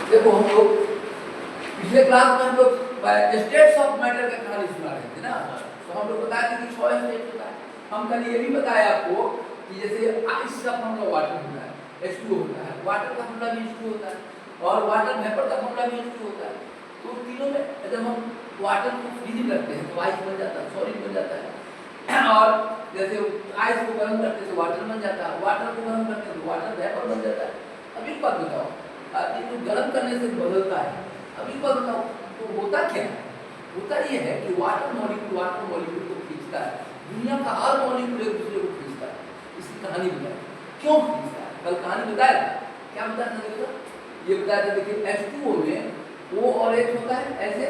देखो हम लोग पिछले क्लास में हम लोग स्टेट्स ऑफ मैटर का कहानी सुना रहे थे ना, तो हम लोग बताए थे कि 6 स्टेट होता है। हम कल ये भी बताया आपको कि जैसे आइस का फॉर्मूला वाटर होता है, H2O होता है, वाटर का फॉर्मूला भी H2O होता है, और वाटर वेपर का फॉर्मूला भी H2O होता है। तो तीनों में जब हम वाटर को फ्रीजिंग करते हैं तो आइस बन जाता है, सॉलिड बन जाता है, और जैसे आइस को गर्म करते हैं तो वाटर बन जाता है, वाटर को गर्म करते हैं तो वाटर वेपर बन जाता है। अब एक बात बताओ, ये जो गर्म करने से बदलता है, अब एक बात बताओ तो होता क्या है? होता ये है कि वाटर मॉलिक्यूल को खींचता है, दुनिया का हर मॉलिक्यूल एक दूसरे को खींचता है। इसकी कहानी बताए क्यों खींचता है, कल कहानी बताया था, क्या बताया था देखो, ये बताया था देखिए H2O में O और H होता है ऐसे,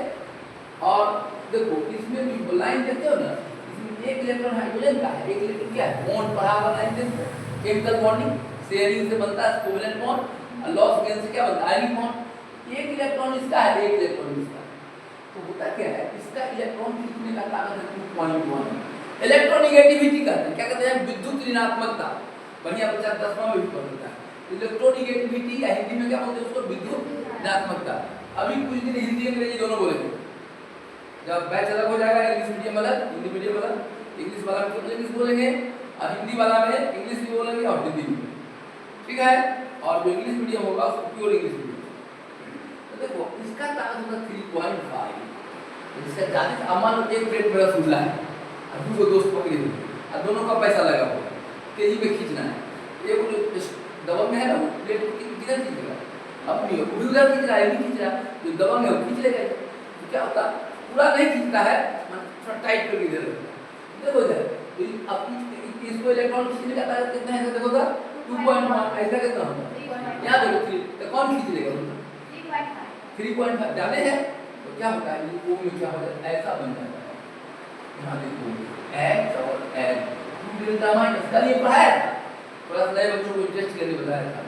और देखो इसमें भी लाइन देखते हो ना, इसमें एक इलेक्ट्रॉन हाइड्रोजन का है, एक इलेक्ट्रॉन क्या है, बॉन्ड पढ़ा हुआ लाइन देखते, केमिकल बॉन्डिंग शेयरिंग से बनता है कोवेलेंट बॉन्ड, और लॉस गेन से क्या बनता है, आयनिक बॉन्ड। एक इलेक्ट्रॉन इसका है, एक इलेक्ट्रॉन इसका, तो होता क्या है, इसका इलेक्ट्रॉन खींचने का ताकत है 2.1। इलेक्ट्रोनेगेटिविटी कहते हैं, क्या कहते हैं, विद्युत ऋणात्मकता। बढ़िया बच्चा 10वां में भी पढ़ता है इलेक्ट्रोनेगेटिविटी, या हिंदी में क्या बोलते हैं उसको, विद्युत ऋणात्मकता। अभी कुछ दिन हिंदी अंग्रेजी दोनों बोलेंगे, जब बैच अलग हो जाएगा, इंग्लिश मीडियम अलग, हिंदी मीडियम अलग, इंग्लिश वाला में केवल इंग्लिश बोलेंगे, और हिंदी वाला में इंग्लिश भी बोलेंगे और हिंदी भी, ठीक है, और जो इंग्लिश मीडियम होगा उसको प्योर इंग्लिश मीडियम। तो देखो इसका ताकत होगा 3.5, इसका ज्यादा अमान एक प्लेट बड़ा फूला है, और दो दोस्त पकड़े हुए, और दोनों का पैसा लगा हुआ है, केजी में खींचना है, ये वो जो दबंग है ना, वो प्लेट को किधर खींचेगा, अपनी उधर खींच रहा है, नहीं खींच रहा, जो दबंग है वो खींच लेगा। तो क्या होता, पूरा नहीं खींचता है, थोड़ा टाइट करके दे देता है। देखो इधर तो अपनी इसको इलेक्ट्रॉन खींचने का ताकत कितना है, देखो तो 2.1, ऐसा कितना होगा, यहाँ देखो 3, तो कौन खींच लेगा, 3.5 ज्यादा है, तो क्या होता है, ये O में क्या हो जाता है, ऐसा बन जाता है, यहाँ देखो H और L 2 डेल्टा माइनस, कल ये पढ़ाया था, थोड़ा सा नए बच्चों को इंटरेस्ट करने बताया था,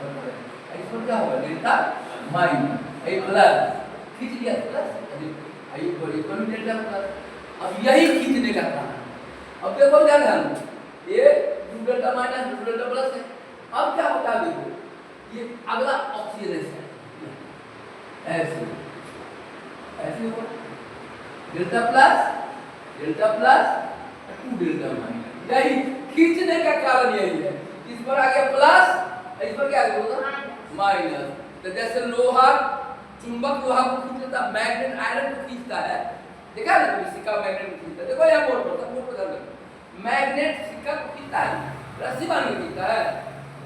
इसमें क्या होगा, डेल्टा माइनस, ये प्लस खींच लिया प्लस, ये बड़ी कम डेल्टा प्लस। अब यही खींचने का काम, अब देखो क्या ध्यान, ये 2 डेल्टा माइनस 2 डेल्टा प्लस है। अब क्या होता है, देखो ये अगला ऑक्सीजनेशन ऐसे ऐसे होगा, डेल्टा प्लस 2 डेल्टा माइनस, यही खींचने का कारण यही है। इस पर आ गया प्लस, इस पर क्या आ गया माइनस। तो जैसे लोहा, चुंबक लोहा को खींच लेता, मैग्नेट आयरन को खींचता है, देखा ना, तो सिक्का मैग्नेट को खींचता है, देखो यहाँ बोर्ड पर, सब बोर्ड पर कर, मैग्नेट सिक्का को खींचता है, रस्सी बांध के खींचता है,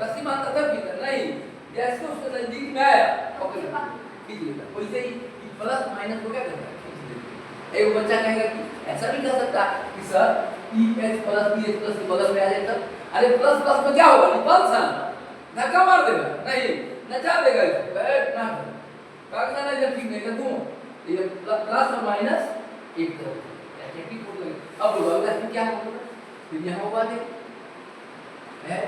रस्सी बांधता था खींचता नहीं, जैसे उसके नजदीक में आया खींच लेता। वैसे ही प्लस माइनस को क्या करता है, खींच लेता। एक बच्चा कहेगा कि ऐसा भी कर सकता कि sir EH plus BH plus के बगल में आ जाए, तब अरे प्लस प्लस में क्या होगा, रिपल्सन, धक्का मार देगा, नहीं नचा देगा, बैठ ना कागज ना, जब ठीक नहीं कर दूं, ये प्लस और माइनस एक तरफ ऐसे ठीक हो गए। अब बोलो इसमें क्या होगा, फिर यहाँ होगा है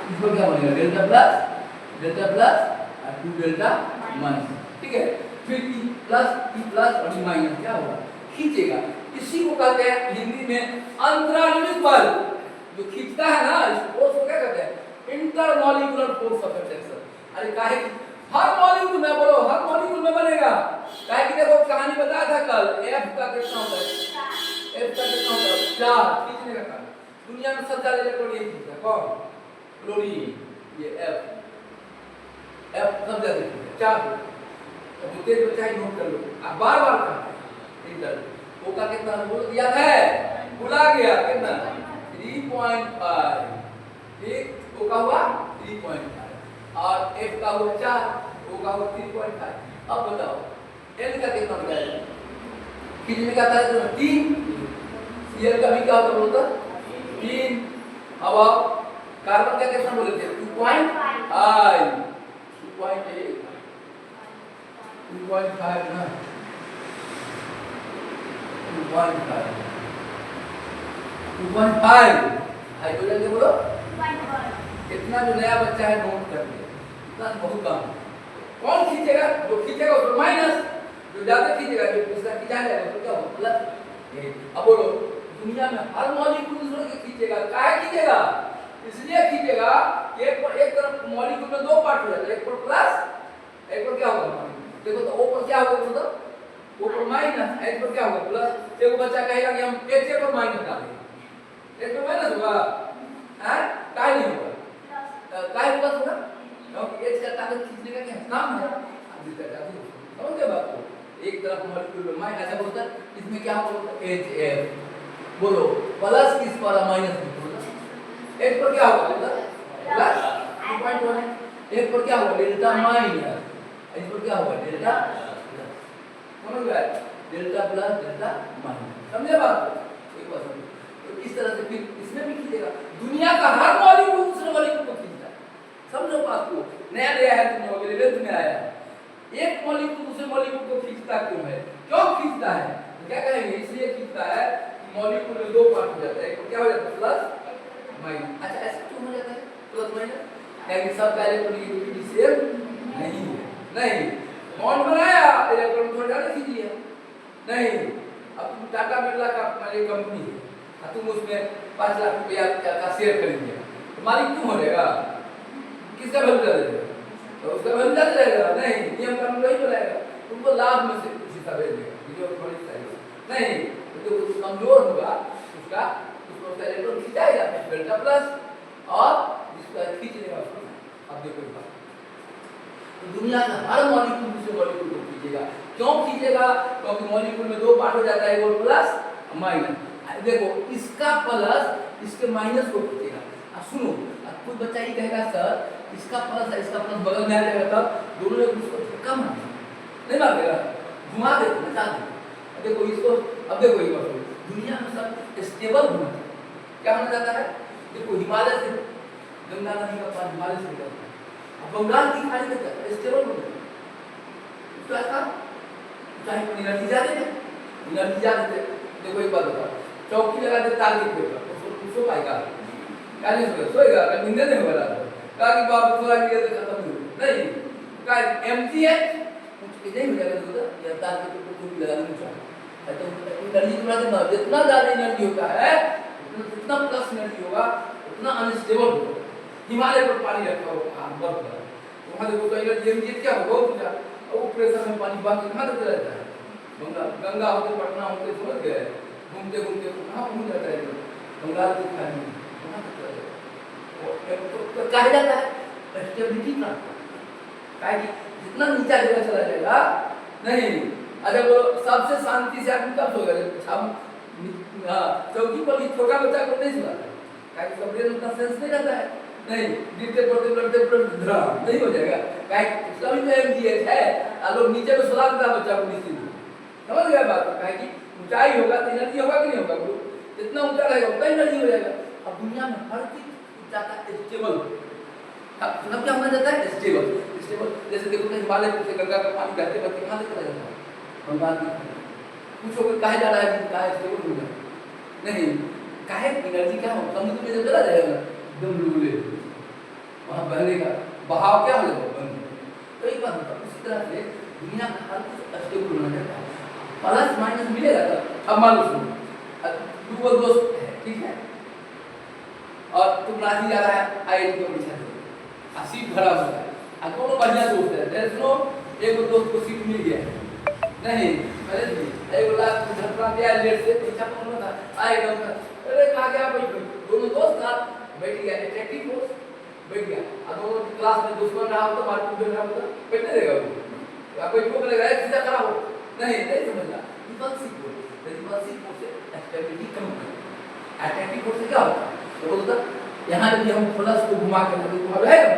इसको क्या बनेगा, डेल्टा प्लस और 2 डेल्टा माइनस, ठीक है। फिर E प्लस और माइनस क्या होगा, खींचेगा। इसी को कहते हैं हिंदी में अंतराणविक बल, जो खींचता है ना, इस फोर्स को क्या कहते हैं, इंटरमॉलिक्यूलर फोर्स ऑफ अट्रैक्शन। अरे काहे हर मॉलिक्यूल में, बोलो हर मॉलिक्यूल में बनेगा, काहे कि देखो कहानी बताया था कल, F का कितना होता है, F का कितना होता है 4, खींचने का काम। दुनिया में सबसे ज्यादा इलेक्ट्रॉन ये खींचता है कौन, क्लोरीन, ये F सबसे ज्यादा खींचता है 4। तो तेज बच्चा ही नोट कर लो, अब बार-बार करना है। इंटर O का कितना बोल दिया है, भुला गया, कितना 3.5, ठीक, O का हुआ 3.5 और F का हुआ 4, O का हुआ 3.5। अब बताओ L का कितना बताया, कितने का था, 3, Cl का भी क्या होता बोलता 3। अब आप कार्बन का कितना बोले थे, 2.5, 2.5 ना, 2.5 हाइड्रोजन के बोलो, इतना जो नया बच्चा है नोट कर ले, इतना बहुत कम। कौन खींचेगा, जो खींचेगा उसको माइनस, जो ज्यादा खींचेगा, जो दूसरा खींचा जाएगा तो क्या होगा प्लस। अब बोलो दुनिया में हर मॉलिक्यूल दूसरे के खींचेगा, काहे खींचेगा, इसलिए खींचेगा एक तरफ मॉलिक्यूल में 2 पार्ट हो जाता है, एक पर प्लस एक पर क्या होगा? देखो तो O पर क्या होगा मतलब? O पर माइनस, H पर क्या होगा? प्लस। एक बच्चा कहेगा कि हम H पर माइनस डालेंगे, H पर माइनस होगा, हैं? काहे नहीं होगा? काहे प्लस होगा? क्योंकि H का ताकत खींचने का क्या काम है? आप दिक्कत आती है, समझ गए बात को? एक तरफ मॉलिक्यूल में माइनस ऐसा बोलता है, इसमें क्या होगा? HF बोलो, प्लस किस पर माइनस किस पर? H पर क्या होगा बेटा? प्लस 2.1 है, H पर क्या होगा? डेल्टा माइनस, H पर क्या होगा? डेल्टा प्लस, समझ गए? डेल्टा प्लस डेल्टा माइनस, समझे बात को? एक बात समझो, तो इस तरह से फिर इसमें भी खींचेगा, दुनिया का हर मॉलिक्यूल दूसरे मॉलिक्यूल को खींचता है, समझो बात को? नया नया है, तुम्हें इलेवेंथ में आया है, एक मॉलिक्यूल दूसरे मॉलिक्यूल को खींचता क्यों है? क्यों खींचता है? तो क्या कहेंगे? इसलिए खींचता है कि मॉलिक्यूल में दो पार्ट हो जाता है, एक क्या हो जाता है? Plus minus. अच्छा, ऐसा क्यों हो जाता है प्लस माइनस? क्योंकि सब इलेक्ट्रॉनिक सेम नहीं है, नहीं बॉन्ड बनाया, इलेक्ट्रॉन थोड़ा ज्यादा खींच लिया, नहीं। अब तुम टाटा बिरला का कंपनी है, तुम उसमें 5 लाख रुपया का शेयर खरीद लिया, तो मालिक क्यों हो जाएगा? किसका वैल्यू ज्यादा रहेगा? तो उसका वैल्यू ज्यादा रहेगा, नहीं, नियम कानून वही बोलेगा, तुमको लाभ में से कुछ हिस्सा भेज देगा, जो थोड़ी चाहिए, नहीं, तो जो कमजोर होगा उसका इलेक्ट्रॉन खींचाएगा डेल्टा प्लस, और जिसका खींच लेगा उसको। अब देखो एक बात, तो दुनिया का हर मॉलिक्यूल दूसरे मॉलिक्यूल को खींचेगा, क्यों खींचेगा? क्योंकि मॉलिक्यूल में दो पार्ट हो जाता है, एक प्लस माइनस। देखो इसका प्लस इसके माइनस को खींचेगा। अब सुनो, अब कोई बच्चा ही कहेगा सर इसका प्लस है इसका प्लस बगल में आ जाएगा, तब दोनों एक दूसरे को धक्का मारेंगे, नहीं मारेगा, घुमा देगा, बचा देगा। देखो इसको, अब देखो एक बात, दुनिया में सब स्टेबल होना चाहिए, क्या होना चाहता है? देखो हिमालय से गंगा नदी का पानी हिमालय से निकलता है, अब बंगाल की खाड़ी में स्टेबल हो जाए, तो ऐसा चाहे एनर्जी ज्यादा है, एनर्जी ज्यादा है। देखो एक बात बताओ, चौकी लगा दे तार के ऊपर, उसको सो पाएगा? क्या नहीं सोएगा? सोएगा? कल नींद नहीं होगा रात को, कहा कि बाप थोड़ा किया तो खत्म हो नहीं, का एमटी है कुछ के नहीं हो जाएगा, तो या तार के ऊपर चौकी लगा देना चाहिए, तो एनर्जी थोड़ा देना, जितना ज्यादा एनर्जी होता है उतना प्लस एनर्जी होगा, उतना अनस्टेबल होगा। हिमालय पर पानी रखा होगा बर्फ पर, वहां देखो तो एनर्जी क्या होगा? बहुत ऊंचा, और वो प्रेशर में पानी बाकी कहां तक रहता है? गंगा होते पटना होते समझ गए, घूमते घूमते कहां पहुंच जाता है? बंगाल की खाड़ी में कहां तक रहता है? तो कहा जाता है स्टेबिलिटी का, काहे कि जितना नीचा जगह चला जाएगा नहीं। अच्छा बोलो, सबसे शांति से आदमी कब सोएगा? चौकी पर भी छोटा बच्चा को नहीं सुलाता, काहे कि ब्रेन उतना सेंस नहीं रहता है, नहीं गिरते पड़ते नहीं हो जाएगा, काहे सभी में एमजीएच है, लोग नीचे में सुला देता बच्चा को निश्चित, समझ गया बात? काहे कि ऊंचाई होगा तो एनर्जी होगा कि नहीं होगा? बोलो, जितना ऊंचा रहेगा उतना एनर्जी हो जाएगा। अब दुनिया में हर चीज चाहता है स्टेबल, मतलब क्या होना चाहता है? Stable, stable. जैसे देखो तो हिमालय से गंगा का पानी बहते बहते कहां तक चला जाता है? बंगाल की कुछ होकर काहे जा रहा है कि काहे स्टेबल हो जाए? नहीं, काहे एनर्जी क्या हो, समुद्र में जब चला जाएगा एकदम डूबे, वहां बहने का बहाव क्या हो जाएगा? बंद। तो एक बात बताओ, इसी तरह से दुनिया का हर कुछ स्टेबल होना चाहता है, प्लस माइनस मिलेगा तब। अब मान लो सुनो, दो दोस्त है, ठीक है, और तुम रांची जा रहा है आईआईटी को परीक्षा दे, सीट भरा हुआ है, अब दोनों बढ़िया दोस्त है, जैसे सुनो एक दोस्त को सीट मिल गया नहीं, पहले एक बोला झटपटा दिया लेट से परीक्षा पढ़ना था, आएगा अरे कहा गया भाई, दोनों दोस्त था, बैठ गया अट्रैक्टिव फोर्स, बैठ गया, अब दोनों क्लास में दुश्मन रहा होता, मारपीट कर रहा होता, बैठने देगा वो, या कोई को करेगा सीधा खड़ा हो, नहीं नहीं समझना। रिपल्सिव फोर्स से स्टेबिलिटी कम होती है, अट्रैक्टिव फोर्स से क्या होता है? तो बोलता यहाँ यदि हम प्लस को घुमा के रहेगा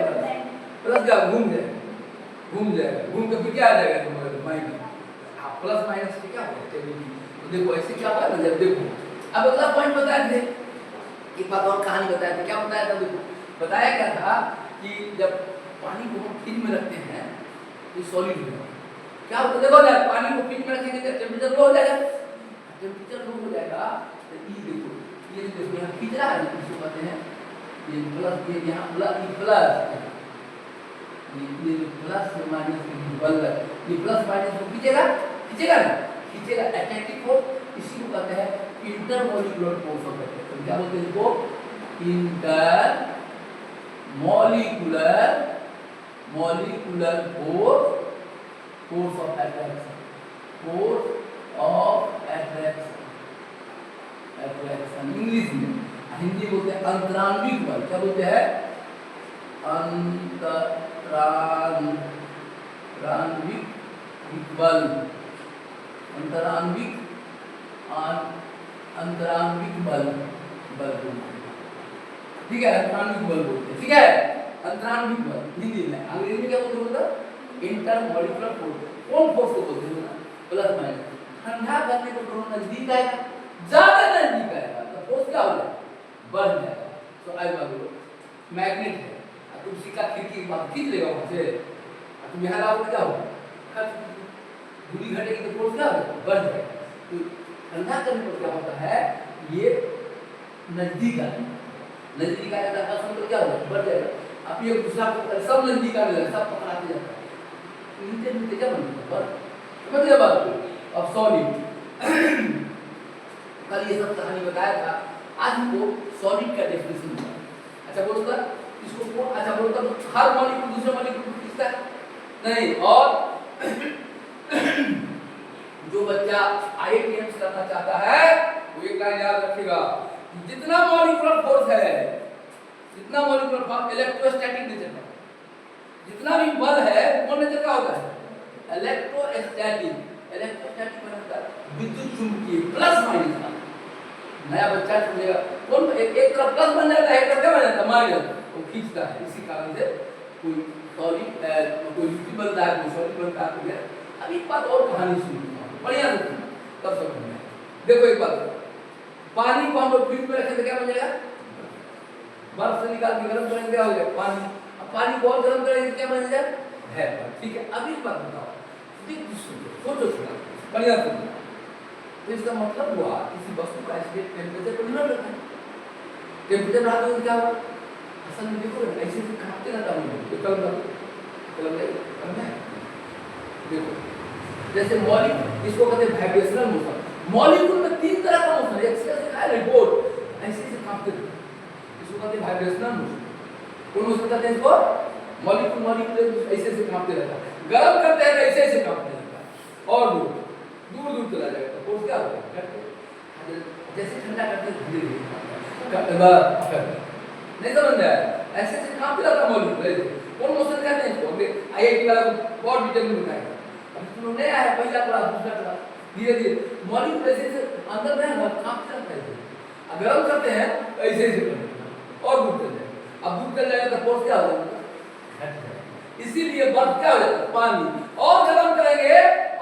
प्लस क्या घूम जाएगा, घूम के फिर क्या आ जाएगा तुम्हारे माइनस, प्लस माइनस से क्या होता है? स्टेबिलिटी। तो देखो ऐसे क्या होता है, जब देखो अब अगला पॉइंट बताए थे, एक बात और कहानी बताया था, क्या बताया था? देखो बताया क्या था कि जब पानी को हम फ्रिज में रखते हैं तो सॉलिड हो जाएगा, क्या होता है? देखो ना, पानी को फ्रिज में रखेंगे तो टेम्परेचर लो हो जाएगा, टेम्परेचर लो हो जाएगा तो ये देखो, ये देखो यहाँ खींच रहा है, इसको कहते हैं ये प्लस, ये यहाँ प्लस, ये प्लस, ये प्लस माइनस ये प्लस माइनस को खींचेगा ना, खींचेगा अट्रैक्टिव फोर्स, इसी को कहते हैं इंटरमॉलिक्यूलर फोर्स कहते हैं। तो क्या बोलते हैं इसको? Intermolecular molecular force of attraction, force of attraction English में, हिंदी बोलते हैं अंतरान्विक बल। क्या बोलते हैं? अंतरान्विक बल, अंतरान्विक बल बोलते हैं। ठीक है, अंतरान्विक बल बोलते हैं। ठीक है, अंतरान्विक बल हिंदी में। अंग्रेजी में क्या बोलते हैं? Intermolecular force. कौन फोर्स को बोलते हैं? Plus minus. ठंडा करने को दोनों नजदीक आएगा, ज्यादा नजदीक आएगा तो फोर्स क्या हो जाएगा? बढ़ जाएगा। तो आई बात मैग्नेट है, तुम सिक्का खिड़की बात खींच लेगा वहां से, तुम यहाँ लाओगे क्या होगा? दूरी घटेगी तो फोर्स क्या होगा? बढ़ जाएगा। तो ठंडा करने पर क्या होता है? ये नजदीक आएगा, नजदीक आएगा तो क्या होगा? बढ़ जाएगा। अब ये दूसरा सब नजदीक आने लगा, सब पकड़ाते जाता है, नीचे नीचे क्या बनता है? समझ बात को? अब सॉलिड कल ये सब कहानी बताया था, आज हमको सॉलिड का डेफिनेशन बताया। अच्छा बोलता इसको कौन? अच्छा बोलता हर मॉलिक्यूल दूसरे मॉलिक्यूल को खींचता है नहीं। और जो बच्चा आईआईटीएम करना चाहता है वो एक लाइन याद रखेगा, जितना मॉलिक्यूलर फोर्स है, जितना मॉलिक्यूलर फोर्स इलेक्ट्रोस्टैटिक नेचर का, जितना भी बल है वो कौन नेचर का होता है? इलेक्ट्रोस्टैटिक। इलेक्ट्रोस्टैटिक मतलब विद्युत चुंबकीय, प्लस माइनस का। नया बच्चा चुनेगा कौन? एक तरफ प्लस बन जाता है, एक तरफ क्या बन जाता है? माइनस। वो खींचता है। इसी कारण से कोई सॉलिड कोई लिक्विड बनता है, कोई सॉलिड बनता है। अब एक बात और कहानी सुनिए, बढ़िया से तब समझ। देखो एक बात, पानी को हम लोग फ्रिज में रखें तो क्या बन जाएगा? बर्फ से निकाल के गर्म करेंगे क्या हो जाएगा? पानी। अब पानी को और गर्म करेंगे क्या बन जाएगा? है। ठीक है, अब एक बात बताओ, सोचो थोड़ा बढ़िया से। तो इसका मतलब हुआ किसी वस्तु का स्टेट टेम्परेचर पर निर्भर करता है। टेम्परेचर बढ़ा तो क्या होगा? असल में देखो ऐसे से कांपते रहता हूँ तो कल देखो जैसे मॉलिक्यूल, इसको कहते हैं वाइब्रेशनल मोशन। मॉलिक्यूल में तीन तरह का मोशन, एक से दिखाया रिपोर्ट ऐसे से कांपते रहते, इसको कहते हैं वाइब्रेशनल मोशन। कौन मोशन कहते हैं इसको? मॉलिक्यूल ऐसे से कांपते रहता है। गरम करते हैं तो ऐसे ऐसे कांपते रहता है और दूर चला जाएगा तो फोर्स क्या होगा? जैसे ठंडा करते हैं धीरे धीरे नहीं समझ में आया? ऐसे से कांपते रहता मॉलिक्यूल। कौन मोशन कहते हैं इसको? आईआईटी वाला बहुत डिटेल में बताएगा। अब तुम लोग नया है, पहला क्लास दूसरा क्लास, धीरे धीरे मॉलिक्यूल ऐसे से अंदर में है कांपते रहता है। अब गरम करते हैं तो ऐसे ऐसे और दूर चल जाएगा। अब दूर चल जाएगा तो फोर्स क्या हो जाएगा? इसीलिए बर्फ क्या हो जाता है? पानी। और गरम करेंगे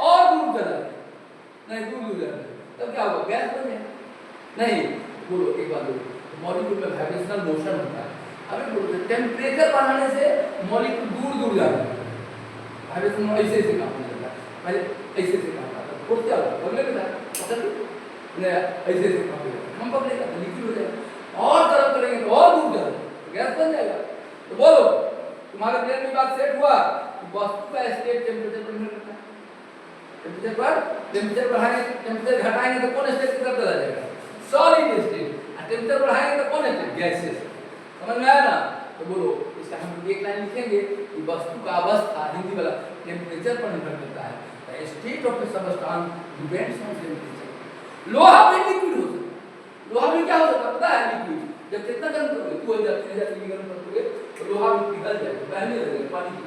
और दूर चला नहीं, दूर जाएगा तब क्या होगा? गैस बन जाएगा। नहीं बोलो एक बात बोलो, मॉलिक्यूल में वाइब्रेशनल मोशन होता है। अभी बोलो टेम्परेचर बढ़ाने से मॉलिक्यूल दूर जाता है, वाइब्रेशन ऐसे ऐसे काम करता है। पहले ऐसे ऐसे काम करता है, फोर्स क्या होगा? पकड़े बेटा पकड़ नहीं, ऐसे ऐसे काम करेगा, हम पकड़ेगा तो लिक्विड हो जाएगा। और गरम करेंगे तो और दूर जाएगा तो गैस बन जाएगा। तो बोलो तुम्हारे ब्रेन में बात सेट हुआ कि वस्तु का स्टेट टेम्परेचर पर निर्भर करता है। टेम्परेचर बढ़ाएंगे, टेम्परेचर घटाएंगे तो कौन स्टेट की तरफ चला जाएगा? Solid state. टेम्परेचर बढ़ाएंगे तो कौन स्टेट? गैसेस। समझ में आया ना? तो बोलो इसका हम एक लाइन लिखेंगे कि वस्तु का अवस्था हिंदी वाला टेम्परेचर पर निर्भर करता है। The state of A substance depends on temperature. लोहा भी लिक्विड हो सकता है। लोहा भी क्या हो सकता है पता है? लिक्विड। जब कितना गर्म करोगे 2000 3000 डिग्री गर्म करोगे तो लोहा भी पिघल जाएगा, पहले लगेगा पानी की।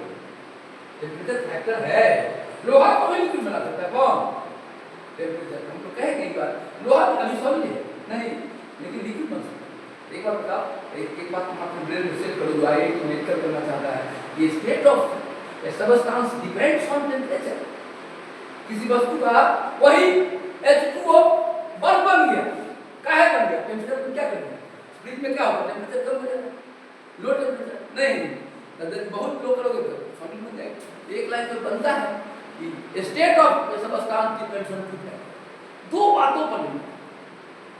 टेम्परेचर फैक्टर है, लोहा को भी लिक्विड बना सकता है। कौन? टेम्परेचर। हम तो कहेंगे एक बार लोहा अभी सॉलिड है नहीं, लेकिन लिक्विड बन सकता है। एक बार बताओ, एक बात तुम अपने ब्रेन में सेट करो, आईआईटी में लेक्चर करना चाहता है कि state of A substance depends on temperature. किसी वस्तु का वही H2O बर्फ बन गया, काहे बन गया? टेम्परेचर को क्या कर दिया? फ्रिज में क्या होगा? टेम्परेचर कम हो जाएगा, लो टेम्परेचर नहीं, बहुत लो करोगे तो सॉलिड बन जाएगा। एक लाइन में बनता है कि state of A substance depends on temperature. दो बातों पर नहीं,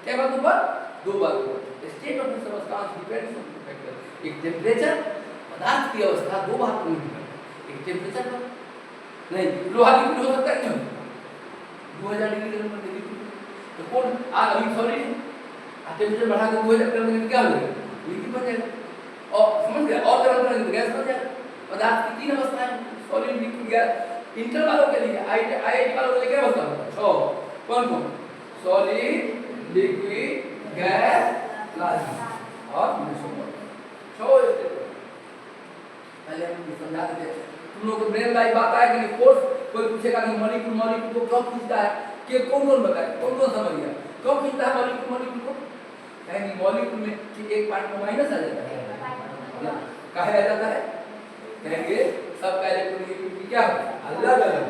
क्या बातों पर? दो बातों पर। State of the substance depends on two factor. एक टेम्परेचर, पदार्थ की अवस्था, दो बात पर निर्भर करती है। एक टेम्परेचर पर नहीं, लोहा लिक्विड हो सकता है क्यों? 2000 डिग्री गर्म कर देगी तो कौन आज अभी सॉलिड है, टेम्परेचर बढ़ा के 2000 कर देंगे क्या हो जाएगा? लिक्विड बन जाएगा। और समझ गया? और गर्म करेंगे तो गैस बन जाएगा। पदार्थ की 3 अवस्थाएं, सॉलिड, लिक्विड, गैस। इंटर वालों के लिए आईआईटी वालों के लिए क्या अवस्था होता है? 6। कौन? सॉलिड, लिक्विड, गैस, प्लाज्मा और मनुष्य। 6 स्टेप पहले हम समझा देते। तुम लोग को ब्रेन लाइफ बात आए कि फोर्स, कोई पूछेगा कि मॉलिक्यूल को क्यों खींचता है, कि कौन बताए, कौन समझ गया क्यों खींचता है मॉलिक्यूल को? कहेंगे मॉलिक्यूल में कि एक पार्ट में माइनस आ जाता है ना, काहे आ जाता है? कहेंगे सब का इलेक्ट्रॉन क्या है? अलग अलग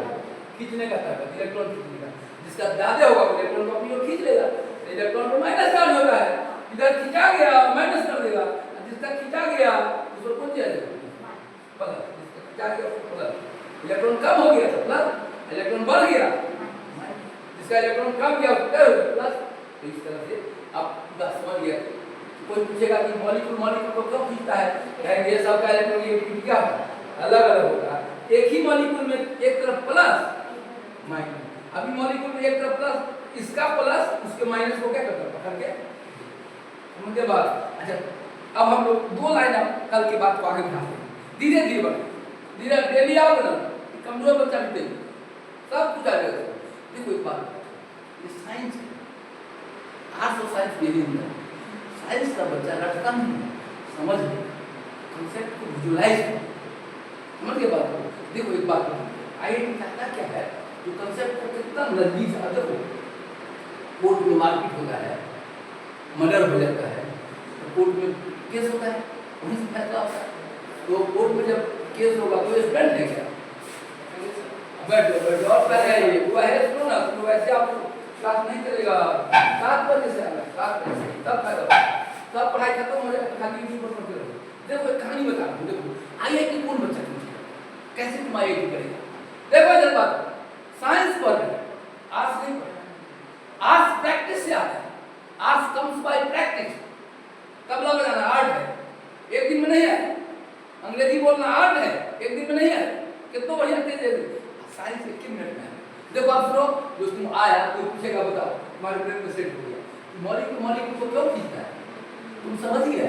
खींचने का ताकत, इलेक्ट्रॉन खींचने का, जिसका ज्यादा होगा वो इलेक्ट्रॉन को अपनी ओर खींच लेगा, इलेक्ट्रॉन को माइनस चार्ज होता है, इधर खींचा गया माइनस कर देगा, जिसका खींचा गया उसको कौन जाएगा? प्लस। जिसका खींचा गया उसको प्लस। इलेक्ट्रॉन कम हो गया तो प्लस, इलेक्ट्रॉन बढ़ गया, जिसका इलेक्ट्रॉन कम गया उसका प्लस। तो इस तरह से आप बस समझ गया। कोई पूछेगा कि मॉलिक्यूल को क्यों खींचता है, कहेंगे ये सब का इलेक्ट्रॉन एक्टिविटी क्या है? अलग अलग होता है। एक ही मॉलिक्यूल में एक तरफ प्लस माइनस, अभी मॉलिक्यूल में एक तरफ प्लस, इसका प्लस उसके माइनस को क्या करता है? पकड़ के समझ के बाद। अच्छा अब हम लोग 2 लाइन अब कल की बात को आगे बढ़ाते हैं, धीरे धीरे बढ़े, धीरे डेली आओगे ना, कमजोर बच्चा भी देख सब कुछ आ जाएगा। देखो एक बात, ये साइंस है, आर्ट्स और साइंस भी नहीं है। साइंस का बच्चा रटता नहीं, समझ कंसेप्ट को विजुलाइज कर, समझ के बात को। देखो एक बात, आईआईटी कहता क्या है, जो कंसेप्ट को कितना नजदीक से अदर हो, कोर्ट में मारपीट होता है, मर्डर हो जाता है, तो कोर्ट में केस होता है, वहीं से फैसला होता है। तो कोर्ट में जब केस होगा तो स्टूडेंट है क्या? बैठो और पहले हुआ है सुनो ना, तो वैसे आप क्लास नहीं चलेगा, 7 बजे से आना, 7 बजे से तब फायदा, तब पढ़ाई खत्म हो जाएगा, खाली यूट्यूब पर पढ़ते रहो। देखो एक कहानी बता रहा हूँ, देखो आईआईटी कौन बच्चा पूछेगा, कैसे तुम आईआईटी करेगा? देखो इधर बात, साइंस पढ़ रहे, आर्ट्स नहीं पढ़ रहे, आर्ट्स प्रैक्टिस से आता है, arts comes by practice. Tabla बजाना आर्ट है, एक दिन में नहीं है। अंग्रेजी बोलना आर्ट है, एक दिन में नहीं है। कितना बढ़िया तेज है साइंस, 1 मिनट में है। देखो आप सुनो, जो तुम आया कोई पूछेगा बताओ, तुम्हारे ब्रेन में सेट हो गया मॉलिक्यूल को क्यों खींचता है? तुम समझ गए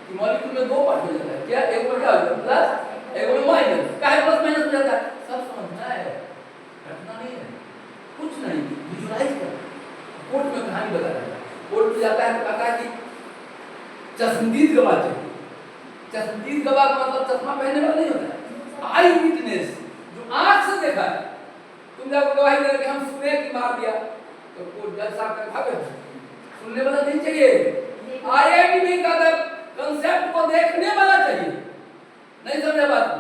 कि मॉलिक्यूल में 2 पार्ट हो जाता है क्या? एक में क्या हो जाता है प्लस, एक में माइनस। काहे प्लस माइनस हो जाता है? सब समझना है, रटना नहीं है, कुछ नहीं, विजुलाइज कर। कोर्ट में कहानी बता रहा है, कोर्ट में जाता है तो कहता है कि चश्मदीद गवाह चाहिए। चश्मदीद गवाह का मतलब चश्मा पहनने वाला नहीं होता है, आई विटनेस, जो आंख से देखा है। तुम जब गवाही दे कि हम सुने कि मार दिया, तो कोर्ट जज साहब का भाग सुनने वाला नहीं चाहिए। आईआईटी में कहता कंसेप्ट को देखने वाला चाहिए, नहीं समझा बात को,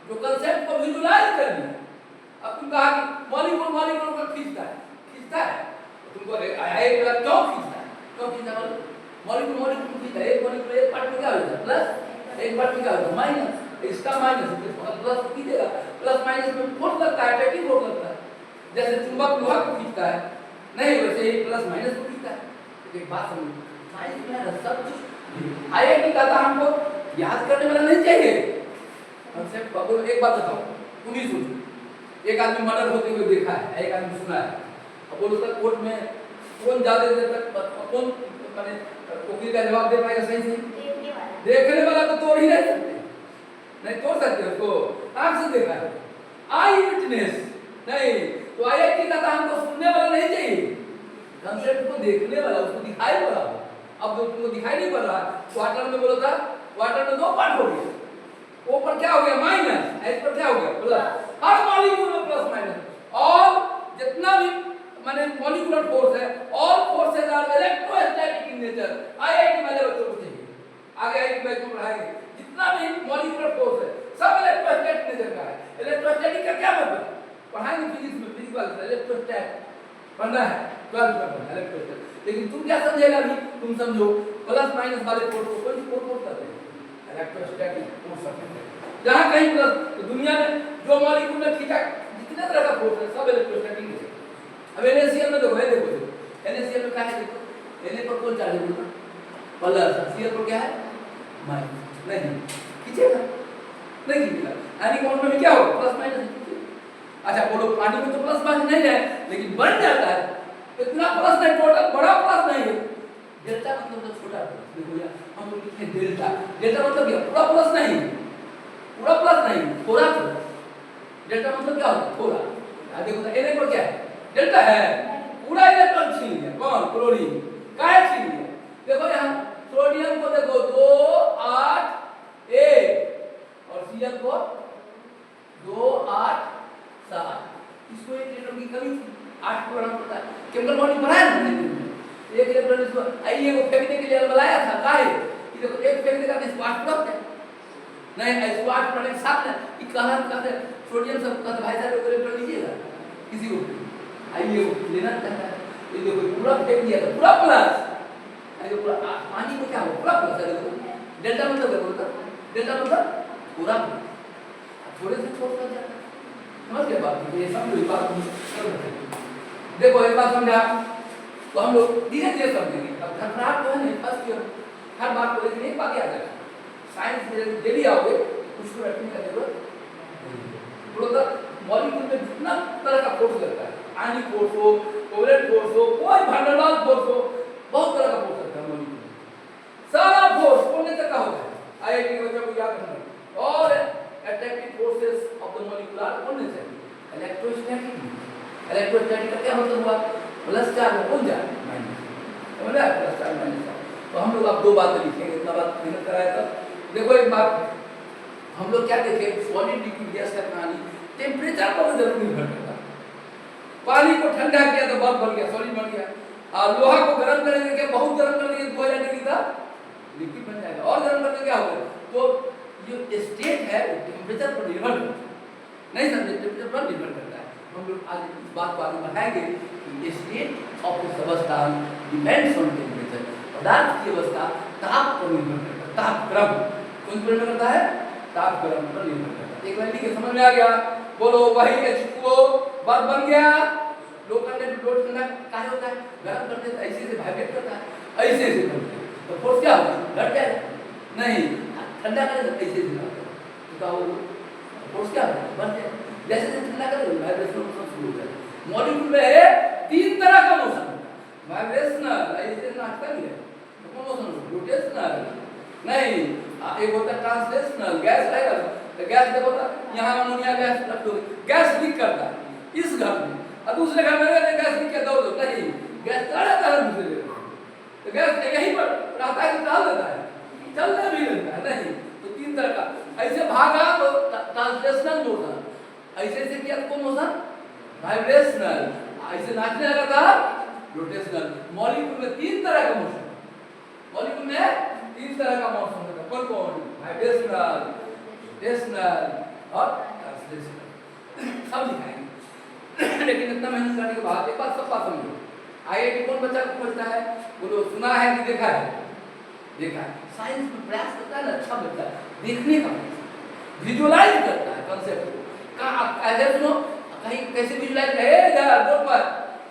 जो कंसेप्ट को विजुलाइज कर लिया। अब तुम कहा कि मॉलिक्यूल को खींचता है, तुमको आईआईटी वाला क्यों खींचता है? क्यों खींचता है? मॉलिक्यूल खींचता है, एक मॉलिक्यूल एक पार्ट में क्या होता है प्लस, एक पार्ट में क्या होता है माइनस, इसका माइनस प्लस खींचेगा, प्लस माइनस में फोर्स लगता है, अट्रैक्टिव फोर्स लगता है। जैसे चुंबक लोहा को खींचता है, नहीं वैसे ही प्लस माइनस को खींचता है। एक बात समझो, साइंस में सब कुछ आईआईटी का हमको याद करने वाला नहीं चाहिए कंसेप्ट। अब एक बात बताओ, तुम ही सोचो, एक आदमी मर्डर होते हुए देखा है, एक आदमी सुना है, अब बोलो उसका कोर्ट में कौन ज्यादा देर तक कौन माने वकील का जवाब दे पाएगा सही से? देखने वाला तो तोड़ ही नहीं सकते, नहीं तोड़ सकते उसको, आंख से देखा है, आई विटनेस नहीं। तो आईआईटी का हमको सुनने वाला नहीं चाहिए, कंसेप्ट को देखने वाला, उसको दिखाई पड़ रहा। अब जो तुमको दिखाई नहीं पड़ रहा, क्वार्टर में बोला था, क्वार्टर में 2 पार्ट हो गए, ऊपर क्या हो गया माइनस, इस पर क्या हो गया प्लस। हर मॉलिक्यूल में प्लस माइनस, और जितना भी माने मॉलिक्यूलर फोर्स है, all forces are electrostatic in nature. IIT वाले बच्चों को चाहिए, आगे आईआईटी बैच में पढ़ाएंगे, जितना भी मॉलिक्यूलर फोर्स है सब इलेक्ट्रोस्टैटिक नेचर का है। इलेक्ट्रोस्टैटिक का क्या मतलब पढ़ाएंगे फिजिक्स में, फिजिकल इलेक्ट्रोस्टैटिक पढ़ना है, 12th में पढ़ना इलेक्ट्रोस्टैटिक। लेकिन तुम क्या समझेगा अभी, तुम समझो प्लस माइनस वाले फोर्स को कौन सी फोर्स करते हैं? इलेक्ट्रोस्टैटिक फोर्स करते हैं। जहां कहीं प्लस, तो दुनिया में जो मॉलिक्यूल में खींचा जितने तरह का फोर्स है सब इलेक्ट्रोस्टैटिक है। अब NaCl में देखो, NaCl में क्या है? देखो Na पर कौन चार्ज है बोलना प्लस, Cl पर क्या है माइनस, नहीं खींचेगा, नहीं खींचेगा। यानी कौन में क्या होगा प्लस माइनस। अच्छा बोलो पानी में तो प्लस माइनस नहीं है, लेकिन बन जाता है, इतना प्लस नहीं, टोटल बड़ा प्लस नहीं है। डेल्टा मतलब छोटा प्लस, देखो यार हम लोग लिखते हैं डेल्टा, डेल्टा मतलब क्या पूरा प्लस नहीं, पूरा प्लस नहीं, थोड़ा प्लस। डेल्टा मतलब क्या होता है? थोड़ा। देखो इलेक्ट्रॉन क्या है? डेल्टा है, पूरा इलेक्ट्रॉन छीन लिया। कौन? क्लोरीन। काहे छीन लिया? देखो यहाँ सोडियम को देखो 2 8 1 और Cl को 2 8 7। इसको एक इलेक्ट्रॉन की कमी थी, 8 को बनाना पड़ता है। केमिकल बॉन्डिंग बनाया ना एक इलेक्ट्रॉन इसको आइए को फेंकने के लिए बनाया था। काहे? कि देखो एक फेंकने का इसको 8 पूरा होता है नहीं, इसको 8 पूरा के साथ ना कि कहां कहते सोडियम सब कहते भाई साहब इलेक्ट्रॉन लीजिएगा किसी को आइए वो लेना चाहता है। ये देखो पूरा फेंक दिया था, पूरा प्लस। आइए पूरा पानी को क्या हो? पूरा प्लस है। देखो डेल्टा मतलब देखो तो डेल्टा मतलब पूरा थोड़े से छोड़ कर जाता है। समझ गए बात? ये सब लोग बात देखो एक बात समझा तो हम लोग धीरे धीरे समझेंगे। अब घबराहट तो है नहीं, फर्स्ट ईयर हर बात को लेकिन एक बात याद रखना, साइंस में डेली आओगे उसको रखने का जरूरत नहीं। मॉलिक्यूल में जितना तरह का फोर्स लगता है, आयनिक फोर्स हो, कोवलेंट फोर्स हो, कोई वैन फोर्स हो, बहुत तरह का फोर्स लगता है मॉलिक्यूल में। सारा फोर्स कौन तक का होता है? आईआईटी के बच्चों को याद रखना। और attractive forces of the molecule are कौन से? इलेक्ट्रोस्टैटिक। इलेक्ट्रोस्टैटिक का क्या मतलब हुआ? प्लस चार्ज कौन जाए माइनस, समझ रहे? Plus charge minus charge. तो हम लोग अब दो बातें लिखेंगे, इतना बात मेहनत कराया था। देखो एक बात हम लोग क्या देखे, सॉलिड लिक्विड गैस का कहानी टेम्परेचर पर जरूर निर्भर करता है। पानी को ठंडा किया तो बर्फ बन गया, सॉलिड बन गया। और लोहा को गर्म करेंगे क्या? बहुत गर्म कर देंगे 2000 डिग्री तक लिक्विड बन जाएगा। और गर्म करने क्या होगा? तो जो स्टेट है वो टेम्परेचर पर निर्भर करता है। नहीं समझे? टेम्परेचर पर निर्भर करता है। हम लोग आज इस बात को आगे बढ़ाएंगे कि state of the substance depends on temperature. पदार्थ की अवस्था ताप पर निर्भर करता है। तापक्रम कौन पर निर्भर करता है? तापक्रम पर निर्भर करता है। एक लाइन लिखे, समझ में आ गया? बोलो वही H2O बर्फ बन गया। लो करने पे लोड करना काहे होता है? गर्म करने से ऐसे से वाइब्रेट करता है, ऐसे से करता है तो फोर्स क्या होगा? घट जाएगा। नहीं, ठंडा करे तो ऐसे से करता है तो क्या होगा? फोर्स क्या होगा? बढ़ जाएगा। जैसे जैसे ठंडा करे वाइब्रेशन मोशन शुरू हो जाएगा। मॉलिक्यूल में है 3 तरह का मोशन, वाइब्रेशनल ऐसे नाचता नहीं है तो कौन मोशन? रोटेशनल नहीं, एक होता है ट्रांसलेशनल। गैस रहेगा तो गैस देखो यहाँ अमोनिया गैस रख दो, गैस लीक करता है इस घर में, और दूसरे घर में गैस लीक कर दो नहीं, गैस चला जाता है दूसरे घर तो गैस यहीं पर रहता है तो चल देता है, चलने भी लगता है नहीं। तो 3 तरह का ऐसे भागा तो ट्रांसलेशनल मोशन, ऐसे से किया तो कौन मोशन? वाइब्रेशनल, ऐसे नाचने लगा था रोटेशनल। मॉलिक्यूल में 3 तरह का मोशन, मॉलिक्यूल में 3 तरह का मोशन होता है। कौन कौन? वाइब्रेशनल, रोटेशनल और ट्रांसलेशनल। सब दिखाएंगे लेकिन इतना मेहनत करने के बाद एक बात सब बात समझो, आईआईटी कौन बच्चा को खोजता है? बोलो सुना है कि देखा है? देखा है। साइंस में प्रयास करता है ना अच्छा बच्चा देखने का, विजुअलाइज करता है कांसेप्ट को। कहां ऐसे सुनो कहीं कैसे विजुअलाइज करे इधर बोर्ड पर,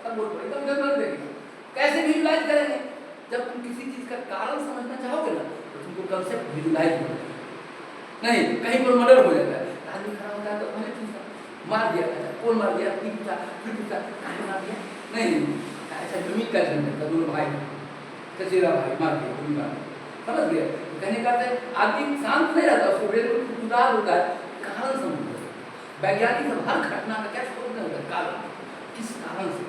सब बोर्ड पर एकदम जनरल देखिए कैसे विजुअलाइज करेंगे? जब तुम किसी चीज का कारण समझना चाहोगे ना तो तुमको कांसेप्ट विजुअलाइज होना चाहिए। नहीं कहीं पर मर्डर हो जाता है, आदमी खड़ा होता है तो पहले पूछता मार दिया था, कौन मार दिया? फिर पूछा कहां मार दिया? नहीं ऐसा जमीन का झंडा था, दोनों भाई चचेरा भाई मार दिया, कोई मार दिया, समझ गए? तो कहने का आदमी शांत नहीं रहता, उसको ब्रेन में खुददार होता है, कारण समझता है। वैज्ञानिक सब हर घटना का क्या खोजने होता है? कारण, किस कारण से?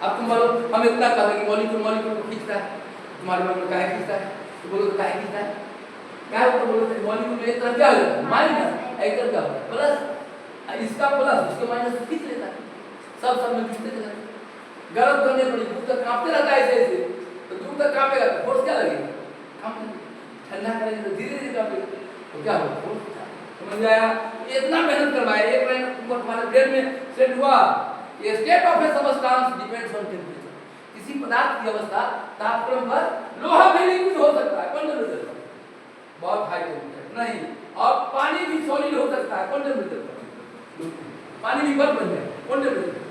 अब तुम बोलो हम इतना कहते कि मॉलिक्यूल मॉलिक्यूल को खींचता है, तुम्हारे मन में काहे खींचता है? तो बोलो तो काहे खींचता है? क्या होता? बोलो मॉलिक्यूल में एक तरफ क्या होता है? माइनस, एक तरफ क्या होता है? प्लस। इसका प्लस उसके माइनस खींच लेता है, सब में खींचते रहता है। गर्म करने पर दूर तक कांपते रहता है ऐसे ऐसे, तो दूर तक कांपेगा तो फोर्स क्या लगेगा? ठंडा करेंगे तो धीरे धीरे कांपेगा तो क्या होगा? फोर्स। समझ में आया? इतना मेहनत करवाया, एक लाइन ऊपर तुम्हारे ब्रेन में सेट हुआ। ये state of A substance depends on temperature. किसी पदार्थ की अवस्था तापक्रम पर, लोहा भी लिक्विड हो सकता है कौन टेंपरेचर पर? बहुत हाई टेंपरेचर नहीं। और पानी भी सॉलिड हो सकता है कौन टेंपरेचर पर? पानी भी बर्फ बन जाए कौन टेंपरेचर?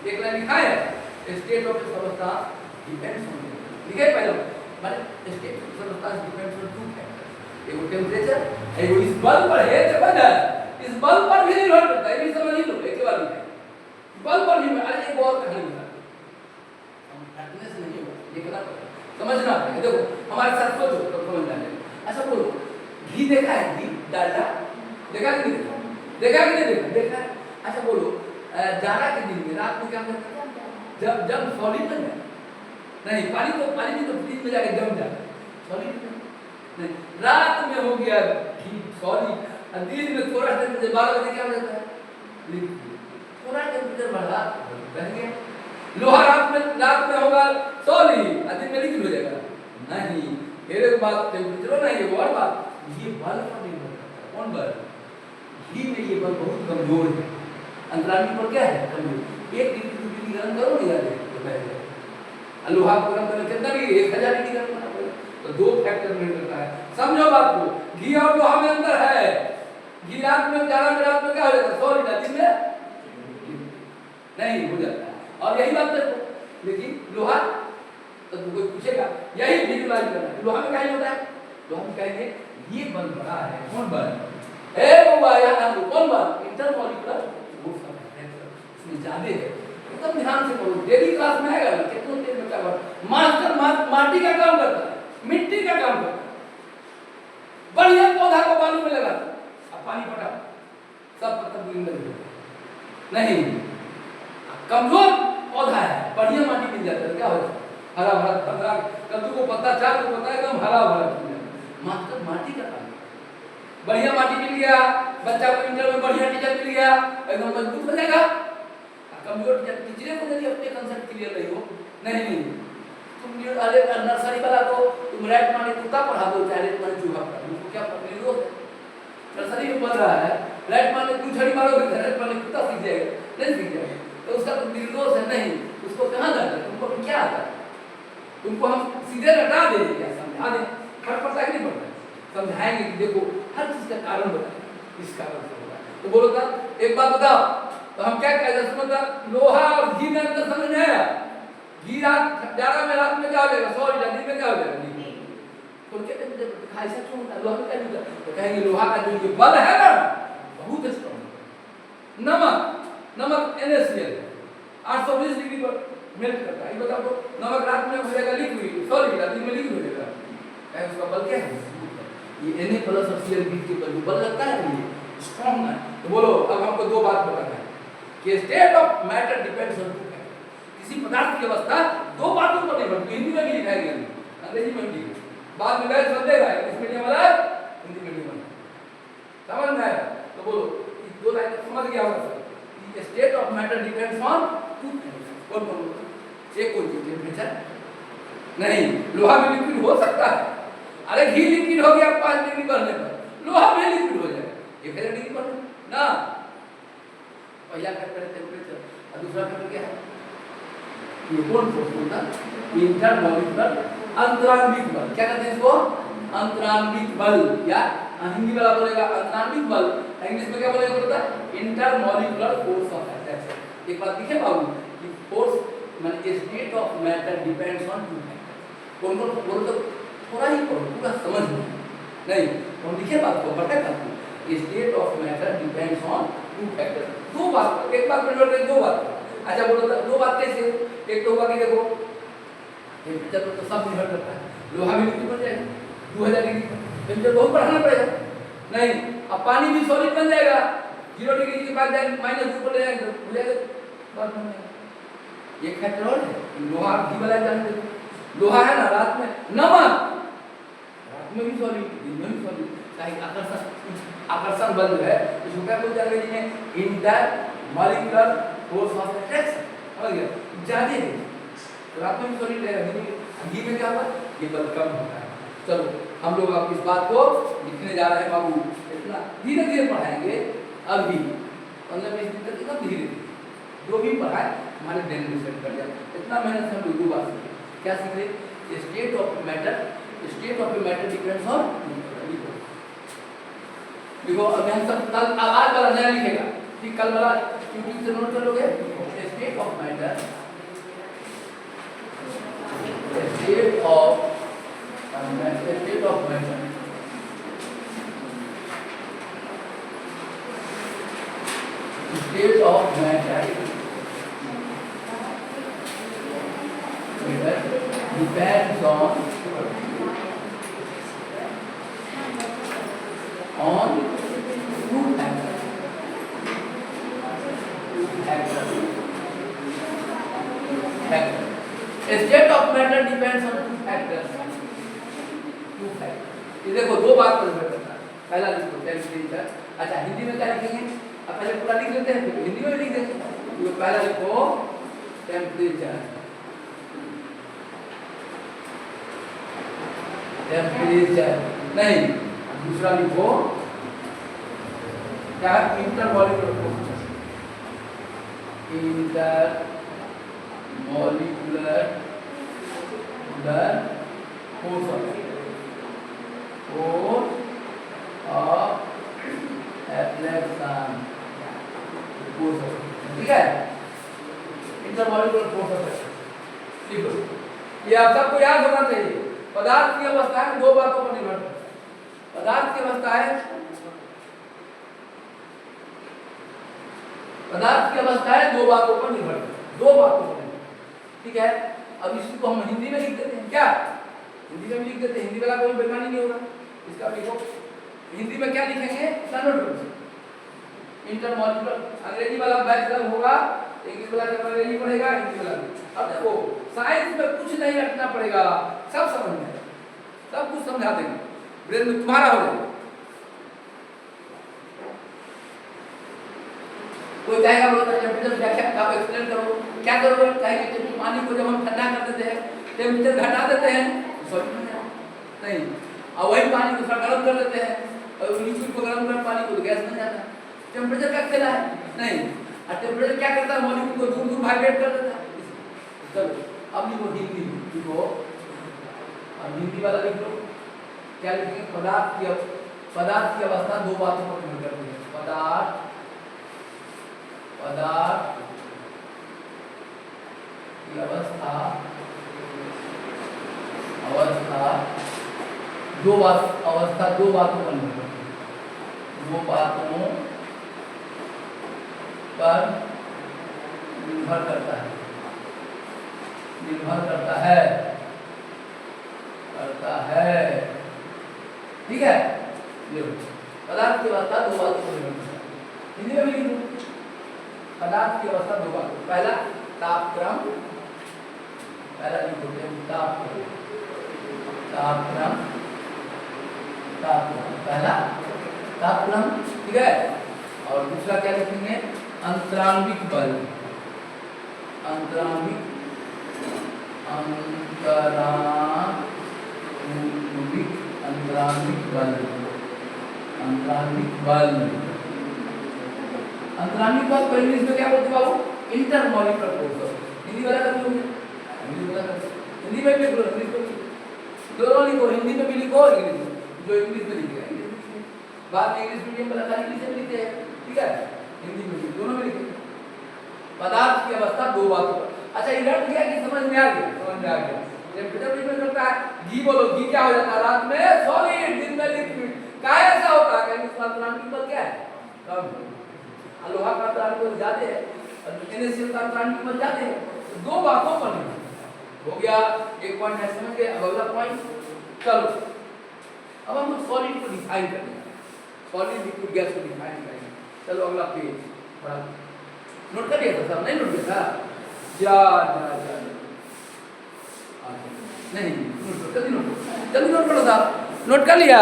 एक लाइन लिखा है state of substance depends on, लिखे पहले माने state of substance depends on 2 factors, एगो टेंपरेचर, एगो इस बल पर है समझा, इस बल पर भी निर्भर करता है, ये समझ लो एक बार में बल पर भी। अरे एक और कहानी बता, हम प्रैक्टिस नहीं होगा लिखना समझना है। देखो हमारे साथ सोचो तो समझ जाएंगे। अच्छा बोलो घी देखा है? घी डालडा देखा कि नहीं देखा? देखा कि नहीं देखा? देखा है। अच्छा बोलो, जाड़ा के दिन में रात में क्या करते हैं? जब जब सॉलिड बन जाए, नहीं पानी भी तो फ्रिज में जाके जम जाता है, सॉलिड नहीं, रात में हो गया सॉलिड, और दिन में थोड़ा टेम्परेचर 12 बजे क्या हो जाता है? लिक्विड। थोड़ा टेम्परेचर बढ़ा बन गया। लोहा रात में होगा सॉलिड, और दिन में लिक्विड हो जाएगा? नहीं, फिर एक बात टेम्परेचर नहीं है, और बात ये बल पर निर्भर करता है। कौन बल? घी में ये बल बहुत कमजोर है। अंतराल पर क्या है? कमजोर। 1 डिग्री 2 डिग्री गर्म करो नहीं जाए तो पहले लोहा को गर्म करने कितना भी 1000 डिग्री गर्म करना पड़ेगा। तो 2 फैक्टर निर्भर करता है। समझो बात को, घी और लोहा में अंतर है। घी रात में जाड़ा में रात में क्या हो जाता है? सॉलिड, दिन में नहीं हो जाता है। और यही बात देखो, लेकिन लोहा तो कोई पूछेगा यही विजुअलाइज करना है। लोहा में क्या होता है? लोहा में कहेंगे ये बल बड़ा है। कौन बल? ए बाबा याद आ गया, कौन बल? इंटरमॉलिक्यूलर फोर्स है, इसमें ज्यादा है। एकदम ध्यान से पढ़ो, डेली क्लास में आएगा ना, कितना देर में क्या बात। मास्टर माटी का काम करता है, मिट्टी का काम करता है। बढ़िया पौधा को बालू में लगा अब पानी पटा सब पत्ता बुरी लग नहीं। कमजोर पौधा है, बढ़िया माटी मिल जाता है, क्या हो जाता है? हरा भरा पत्ता, कद्दू को पत्ता, चार को पत्ता एकदम हरा भरा मास्टर माटी का काम। बढ़िया माटी मिल गया, बच्चा को इंटर में बढ़िया टीचर मिल गया, एकदम मजबूत हो जाएगा। कमजोर टीचर को यदि अपने कंसेप्ट क्लियर नहीं हो, नहीं तुम अरे नर्सरी वाला तो तुम राइट माने कुत्ता पढ़ा दो, चाहे राइट माने चूहा पढ़ा दो, क्या निर्दोष है? नर्सरी में पढ़ रहा है, राइट माने तू छड़ी मारोगे, राइट माने कुत्ता सीख जाएगा, नहीं सीख जाएगा, तो उसका तो निर्दोष है। नहीं, उसको कहाँ जाता है? तुमको क्या आता है? तुमको हम सीधे रटा देंगे, क्या समझा दें? फर्क पड़ता है कि नहीं पड़ता? समझाएंगे कि देखो हर चीज का कारण बताएं, इस कारण से होगा। तो बोलो था एक बात बताओ, तो हम क्या कहते हैं? मतलब लोहा और घी में अंतर समझ में आया? घी रात जाड़ा में रात में क्या हो जाएगा? सॉलिड, दिन में क्या हो जाएगा? तो कहते हैं दिखाई ऐसा क्यों होता है? लोहा में क्या होता है? तो कहेंगे लोहा का जो ये बल है ना बहुत स्ट्रांग। नमक NaCl 820 डिग्री पर मेल्ट करता है। ये बताओ तो नमक रात में हो जाएगा लिक्विड, सॉलिड, दिन में लिक्विड हो जाएगा। कहें उसका बल क्या है? ये Na प्लस और Cl बीच के बल लगता है, ये स्ट्रांग है। तो बोलो अब हमको दो बात बताना है कि state of matter depends on two factor. किसी पदार्थ की अवस्था दो बातों पर निर्भर करती है। हिंदी में भी लिखा है, अंग्रेजी में भी, बाद में गए समझेगा इंग्लिश मीडियम वाला, हिंदी मीडियम वाला समझ में आया? तो बोलो दो लाइन समझ गया होगा। State of matter depends on two factor. कौन बोलो? एक कोई चीज टेम्परेचर नहीं, लोहा में लिक्विड हो सकता है। अरे घी लिक्विड हो गया 5 डिग्री बढ़ने पर, लोहा में लिक्विड हो जाएगा 1000 डिग्री पर ना। पहला फैक्टर टेम्परेचर और दूसरा फैक्टर क्या है? ये कौन फोर्स होता है? इंटरमॉलिक्यूलर अंतरांगिक बल। क्या कहते हैं इसको? अंतरांगिक बल, या हिंदी वाला बोलेगा अंतरांगिक बल, इंग्लिश में क्या बोलेगा? बोलता है इंटरमॉलिक्यूलर फोर्स ऑफ अट्रैक्शन। एक बात दिखे बाबू कि फोर्स माने state of matter depends on two factor. कौन कौन बोलो तो थोड़ा ही पढ़ो, पूरा समझ नहीं कौन लिखे बात को पता करते। State of matter depends on two factor. दो बात, एक बात निर्भर करती, दो बात। अच्छा बोलो दो बात कैसे? एक तो होगा कि देखो टेम्परेचर तो सब निर्भर करता है। लोहा भी लिक्विड बन जाएगा 2000 डिग्री पर, टेम्परेचर बहुत बढ़ाना पड़ेगा। नहीं, अब पानी भी सॉलिड बन जाएगा 0 डिग्री के बाद जाएगा -2 पर ले जाएगा, हो जाएगा बात बन जाएगा। एक फैक्टर और है, लोहा घी वाला जानते हो, लोहा है ना रात में, नमक रात में भी सॉलिड, दिन में भी सॉलिड। आकर्षण बल जो है इसको क्या बोलते हैं? जिन्हें इंटरमॉलिक्यूलर फोर्स ऑफ अट्रैक्शन। समझ गया? ज्यादा है तो रात में भी सॉलिड रहेगा, घी में क्या होगा? ये बल कम होता है। चलो हम लोग अब इस बात को लिखने जा रहे हैं बाबू। इतना धीरे धीरे पढ़ाएंगे, अभी 15-20 दिन तक एकदम धीरे धीरे जो भी पढ़ाए हमारे ब्रेन में सेट कर जाए। इतना मेहनत से हम लोग 2 बात सीखे। क्या सीख रहे? State of matter depends on. देखो अब हम सब कल आज वाला नया लिखेगा, ठीक? कल वाला यूट्यूब से नोट कर लोगे। State of matter, state of matter depends on two state of matter depends on two factors. ये देखो दो बात पर निर्भर करता है। पहला लिखो टेम्परेचर। अच्छा हिंदी में क्या लिखेंगे? अब पहले पूरा लिख लेते हैं फिर हिंदी में लिख देंगे। तो पहला लिखो टेम्परेचर, टेम्परेचर नहीं, दूसरा लिखो क्या? Intermolecular force, intermolecular force of attraction, ठीक है? इंटरमॉलिक्यूलर फोर्स ऑफ एप्लेक्शन लिखो। ये आप सबको याद होना चाहिए। पदार्थ की अवस्था है दो बातों पर निर्भर करता है। पदार्थ की अवस्था है, पदार्थ की अवस्था है दो बातों पर निर्भर करता है, दो बातों पर निर्भर, ठीक है? अब इसको हम हिंदी में लिख देते हैं क्या? हिंदी में लिख देते हैं, हिंदी वाला कोई बेईमानी नहीं होगा। इसका लिखो हिंदी में क्या लिखेंगे? इंटरमॉलिक्यूलर। अंग्रेजी वाला बैचलर होगा, इंग्लिश वाला जब अंग्रेजी पढ़ेगा हिंदी वाला। अब देखो साइंस में कुछ नहीं रखना पड़ेगा, सब समझ में, सब कुछ समझा देंगे, ब्रेन में तुम्हारा हो जाएगा। कोई कहेगा बोलो टेम्परेचर क्या आप एक्सप्लेन करो, क्या करोगे? कहेंगे कि पानी को जब हम ठंडा कर देते हैं, टेम्परेचर घटा देते हैं, नहीं, और वही पानी को थोड़ा गर्म कर देते हैं, और लिक्विड को गर्म कर पानी को तो गैस बन जाता है। टेम्परेचर क्या खेला है? नहीं। और टेम्परेचर क्या करता है? मॉलिक्यूल को दूर दूर वाइब्रेट कर देता है। चलो अब लिखो हिंदी लिखो, अब हिंदी वाला लिख लो। क्या लिखेंगे? पदार्थ की अवस्था दो बातों पर निर्भर करती है। पदार्थ की अवस्था दो बातों पर निर्भर करती है। दो बातों पर निर्भर करता है, ठीक है? पदार्थ की अवस्था दो बातों पर निर्भर करता है। हिंदी में भी लिख लो पदार्थ की अवस्था दो बातों। पहला तापक्रम, पहला लिखो तापक्रम, पहला तापक्रम, ठीक है? और दूसरा क्या लिखेंगे? अंतराण्विक बल, अंतराण्विक बल को इंग्लिश में क्या बोलते हैं बाबू? Intermolecular force. हिंदी वाला कर लोगे, हिंदी में भी लिखो, इंग्लिश में भी दोनों लिखो, हिंदी में भी लिखो, इंग्लिश में, जो इंग्लिश में लिखेगा बाद में इंग्लिश मीडियम वाला इंग्लिश में लिखते हैं, ठीक है? हिंदी में भी दोनों में लिखेंगे। पदार्थ की अवस्था दो बातों पर। अच्छा ये रट गया कि समझ में आ गया? समझ में आ गया। टेम्परेचर डिपेंड करता है। घी बोलो, घी क्या हो जाता है? रात में सॉलिड, दिन में लिक्विड। क्या ऐसा होता है? क्योंकि उसका अंतराण्विक बल क्या है? कम। लोहा का अंतराण्विक बल ज्यादा है और NaCl का अंतराण्विक बल ज्यादा है। दो बातों पर हो गया। एक पॉइंट है, समझ गए? अब अगला पॉइंट चलो, अब हम सॉलिड को डिफाइन करेंगे, सॉलिड लिक्विड गैस को डिफाइन करेंगे। चलो अगला पेज पढ़ा, नोट कर लिया था सब? नहीं नोट किया था? जा नहीं, जल्दी नोट करो साहब। नोट कर लिया?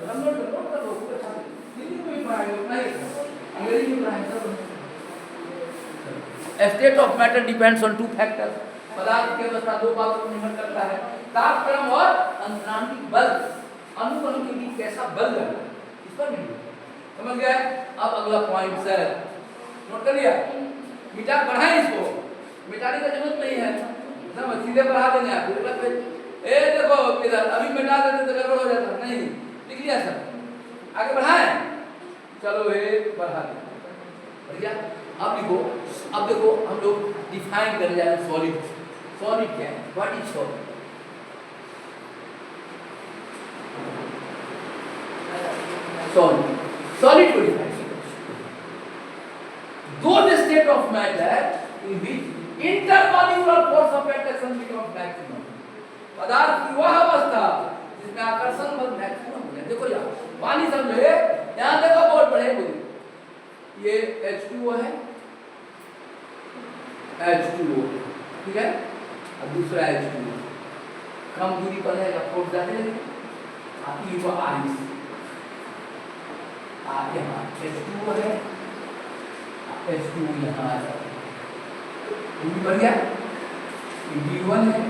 नोट कर लो, हिंदी में भी पढ़ाएंगे, नहीं अंग्रेजी में पढ़ाएंगे सब। State of matter depends on two factors. पदार्थ की अवस्था दो बातों पर निर्भर करता है, तापक्रम और अंतराण्विक बल। अणु अणु के बीच कैसा बल लगा, इस पर निर्भर। समझ गए? अब अगला पॉइंट सर नोट कर लिया? मिटा पढ़ाएं इसको, मिटाने की जरूरत नहीं है, समझ सीधे पढ़ा देंगे आप। ए देखो इधर अभी मिटा देते तो गड़बड़ हो जाता, नहीं लिख लिया सर, आगे बढ़ाएं। चलो ये बढ़ा दें, बढ़िया। अब लिखो, अब देखो हम लोग डिफाइन कर जाए सॉलिड। सॉलिड क्या है? What is solid? सॉलिड को define those state of matter in which intermolecular force of attraction becomes maximum। पदार्थ की वह अवस्था जिसमें आकर्षण बल मैक्सिमम हो जाए। देखो यार पानी समझे, यहाँ देखो बोर्ड पढ़े बोलिए, ये H2O है, H2O, ठीक है। अब दूसरा H2O कम दूरी पर है, फोर्स जाते रहेगा, आती हुआ आइस आगे, यहाँ H2O है, H2O यहाँ आ जाता है, दूरी बढ़ गया, B1 है,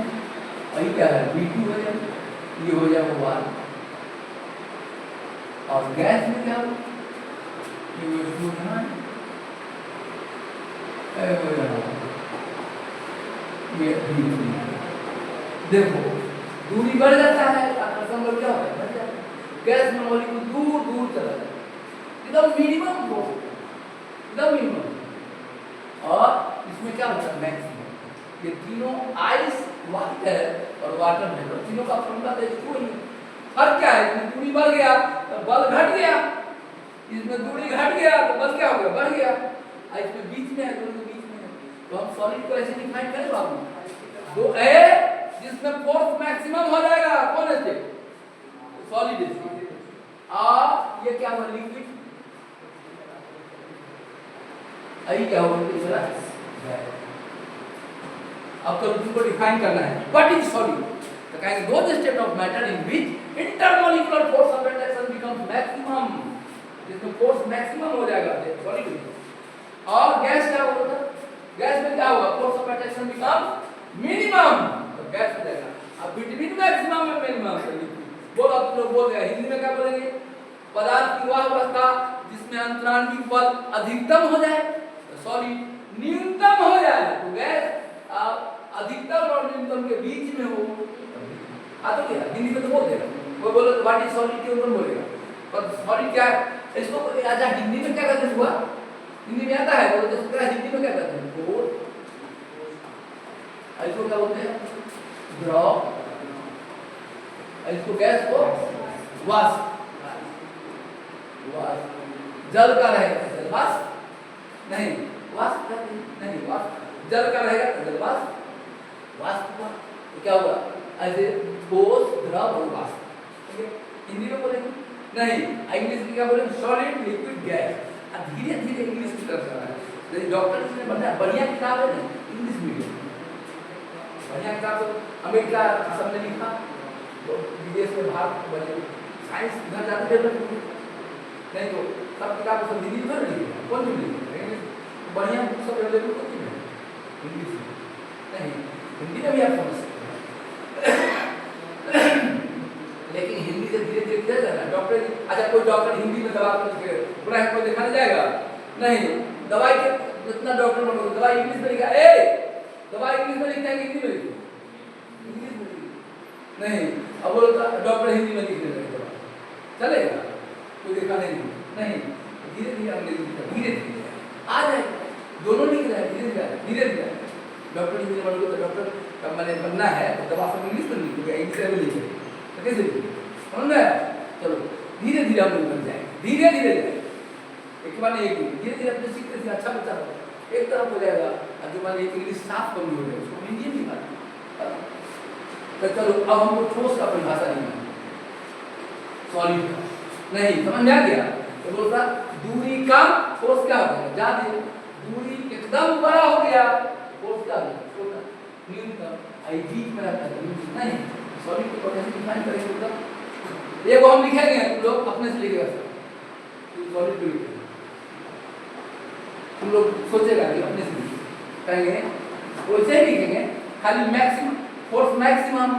और ये क्या है B2 है, ये हो जाएगा 1, और गैस में क्या हो, ये H2O यहाँ है, ये देखो दूरी बढ़ जाता है, आकर्षण बल क्या होता है, बढ़ जाता है, गैस में मॉलिक्यूल दूर दूर चला जाता है, एकदम मिनिमम हो, एकदम मिनिमम, और इसमें क्या होता है मैक्सिमम। ये तीनों आइस, वाटर और वाटर है, तीनों का फॉर्मूला तो इसको ही, फर्क क्या है, इसमें दूरी बढ़ गया तो बल घट गया, इसमें दूरी घट गया तो बल क्या हो गया, बढ़ गया, इसमें बीच में है, दोनों के बीच में है, तो हम सॉलिड को ऐसे डिफाइन करें बाबू, दो है जिसमें फोर्स मैक्सिमम हो जाएगा, कौन है स्टेट, सॉलिड स्टेट, और ये क्या हुआ लिक्विड, आई क्या हुआ दूसरा। अब तो तुमको डिफाइन करना है व्हाट इज सॉलिड, तो कहेंगे दो state of matter in which intermolecular force of attraction becomes maximum, जिसमें फोर्स मैक्सिमम हो जाएगा सॉलिड, और गैस क्या होगा, गैस में क्या होगा, force of attraction become minimum, तो गैस हो जाएगा। अब बिटवीन मैक्सिमम और मिनिमम बोलो, आप लोग बोल रहे हैं, हिंदी में क्या बोलेंगे, पदार्थ की वह अवस्था जिसमें अंतरांगिक बल अधिकतम हो जाए, तो सॉलिड न्यूनतम हो जाए, तो गैस अधिकतम और न्यूनतम के बीच में हो, तो क्या हिंदी में तो बोल देगा, वो बोलो व्हाट इज सॉलिड के ऊपर बोलेगा, पर सॉलिड क्या है, इसको आजा हिंदी में क्या कहते हैं, हुआ हिंदी में आता है, बोलते हैं हिंदी में क्या कहते हैं, घोल, इसको क्या बोलते हैं, द्रव, इसको गैस को वाष्प, जल का रहेगा जलवाष्प, नहीं वाष्प नहीं, वाष्प जल का रहेगा जलवाष्प, वाष्प का तो क्या होगा, ऐसे ठोस द्रव और वाष्प, ठीक है, हिंदी में बोलेंगे नहीं, इंग्लिश में क्या बोलेंगे, सॉलिड लिक्विड गैस, धीरे धीरे इंग्लिश की तरफ चला है, डॉक्टर ने बनाया बढ़िया किताब है ना, इंग्लिश मीडियम बढ़िया किताब, अमेरिका सबने लिखा, तो विदेश में भारत बने, साइंस इधर जाते डेवलप नहीं, तो सब किताब सब हिंदी में नहीं लिखा, कौन भी लिखा, बढ़िया बुक सब अवेलेबल होती है इंग्लिश में, नहीं हिंदी में भी आप समझ सकते हैं, लेकिन हिंदी से धीरे धीरे किया जाना, डॉक्टर, अच्छा कोई डॉक्टर हिंदी में दवा पूरा को दिखाने जाएगा, नहीं दवाई के जितना डॉक्टर बनोगे, दवाई इंग्लिश में लिखा, दवाई इंग्लिश में लिखना है हिंदी में लिखो, इंग्लिश में लिखो, नहीं अब बोलो डॉक्टर हिंदी में लिखने लगेगा, चलेगा, कोई दिखाने नहीं, धीरे धीरे अंग्रेजी धीरे धीरे आ जाएगा, दोनों लिख रहे हैं, धीरे धीरे डॉक्टर हिंदी में बनोगे तो डॉक्टर का मैंने बनना है, तो दवा सब इंग्लिश में लिखोगे, इंग्लिश में लिखोगे, तो कैसे लिखोगे, समझ में, चलो धीरे धीरे हम लोग बन जाएंगे, धीरे धीरे एक बार नहीं, धीरे धीरे अपने सीखते थे, अच्छा बच्चा हो, एक तरफ हो जाएगा, और जो मान एक इंग्लिश साफ कम हो जाएगा, उसको हिंदी में बात, तो चलो अब हमको ठोस का परिभाषा नहीं है, सॉलिड का नहीं समझ में आ गया, तो बोलता दूरी कम फोर्स क्या हो गया, ज्यादा, दूरी एकदम बड़ा हो गया, फोर्स क्या हो गया, छोटा, न्यूनतम, आई बीच में रहता है, नहीं सॉलिड को कैसे डिफाइन करेंगे, मतलब ये वो हम लिखेंगे, तुम लोग अपने से लिखेगा, सॉलिड को लिखेंगे, तुम लोग सोचेगा कि अपने से कहेंगे, वैसे ही लिखेंगे, खाली maximum force maximum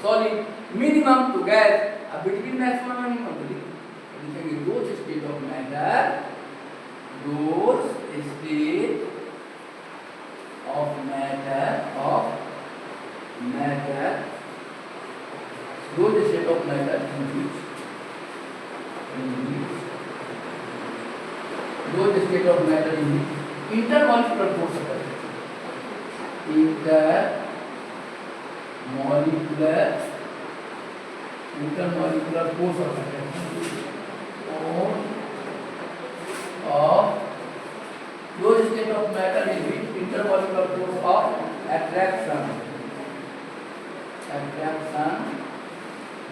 solid minimum to gas, अब बिटवीन मैक्सिमम और मिनिमम लिखेंगे those state of matter, those state of matter those state of matter in which those state of matter in intermolecular force of intermolecular force of those state of matter in which intermolecular force of attraction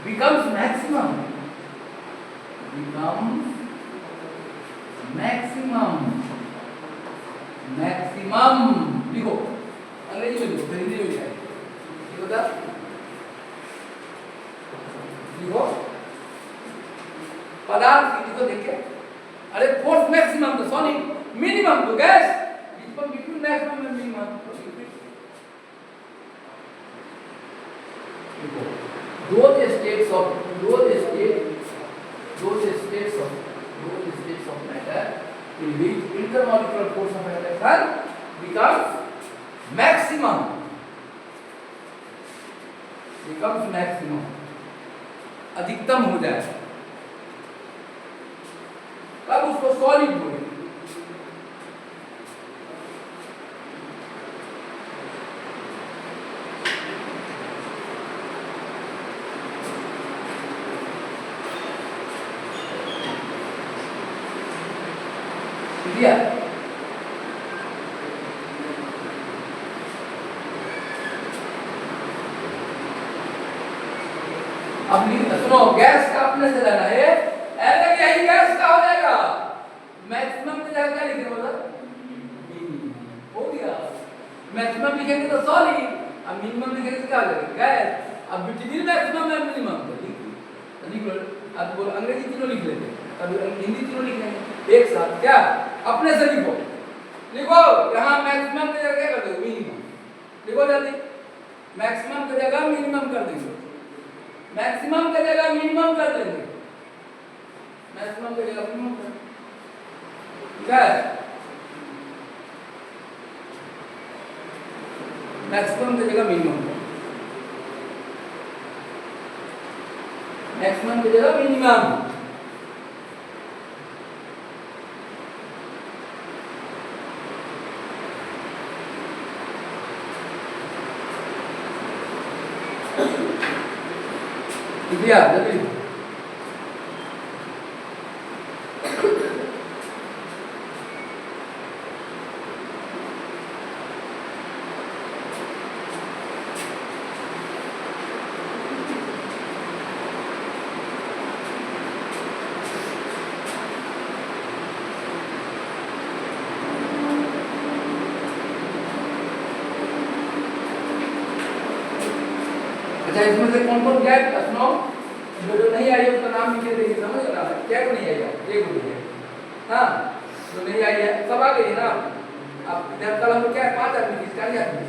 becomes maximum लिखो अंग्रेजी में लिखो, हिंदी में लिखा है, लिखो था, लिखो पदार्थ की, लिखो देख के, अरे फोर्स मैक्सिमम तो सॉलिड, मिनिमम तो gas, between maximum and minimum. those states of matter in which intermolecular force of attraction becomes maximum, अधिकतम हो जाए, तब उसको सॉलिड बोले। दिया अब सुनो, गैस का अपने से लेना है, ऐसा यही गैस का हो जाएगा, मैक्सिमम की जगह क्या लिखेंगे बोला, हो गया, मैक्सिमम लिखेंगे तो सॉलिड, अब मिनिमम लिखेंगे तो क्या हो जाएगा गैस, अब बिटवीन मैक्सिमम और मिनिमम लिखो, अब बोल अंग्रेजी तीनों लिख लेते, अब हिंदी तीनों लिख लेंगे एक साथ, क्या अपने से लिखो, लिखो यहाँ मैक्सिमम की जगह क्या कर दोगे मिनिमम, लिखो जल्दी, मैक्सिमम की जगह मिनिमम कर देंगे, मैक्सिमम की जगह मिनिमम कर देंगे, मैक्सिमम की जगह मिनिमम कर, ठीक है, मैक्सिमम की जगह मिनिमम, मैक्सिमम की जगह मिनिमम, दिया जल्दी। अच्छा, इसमें से कौन-कौन क्या है सुनो, जो नहीं आई है उसका नाम लिख देंगे, समझ रहा है क्या को नहीं आएगा, एक हो गया, हाँ जो नहीं आई है सब आ गई है ना, अब इधर कल हम क्या है 5 आदमी की, 40 आदमी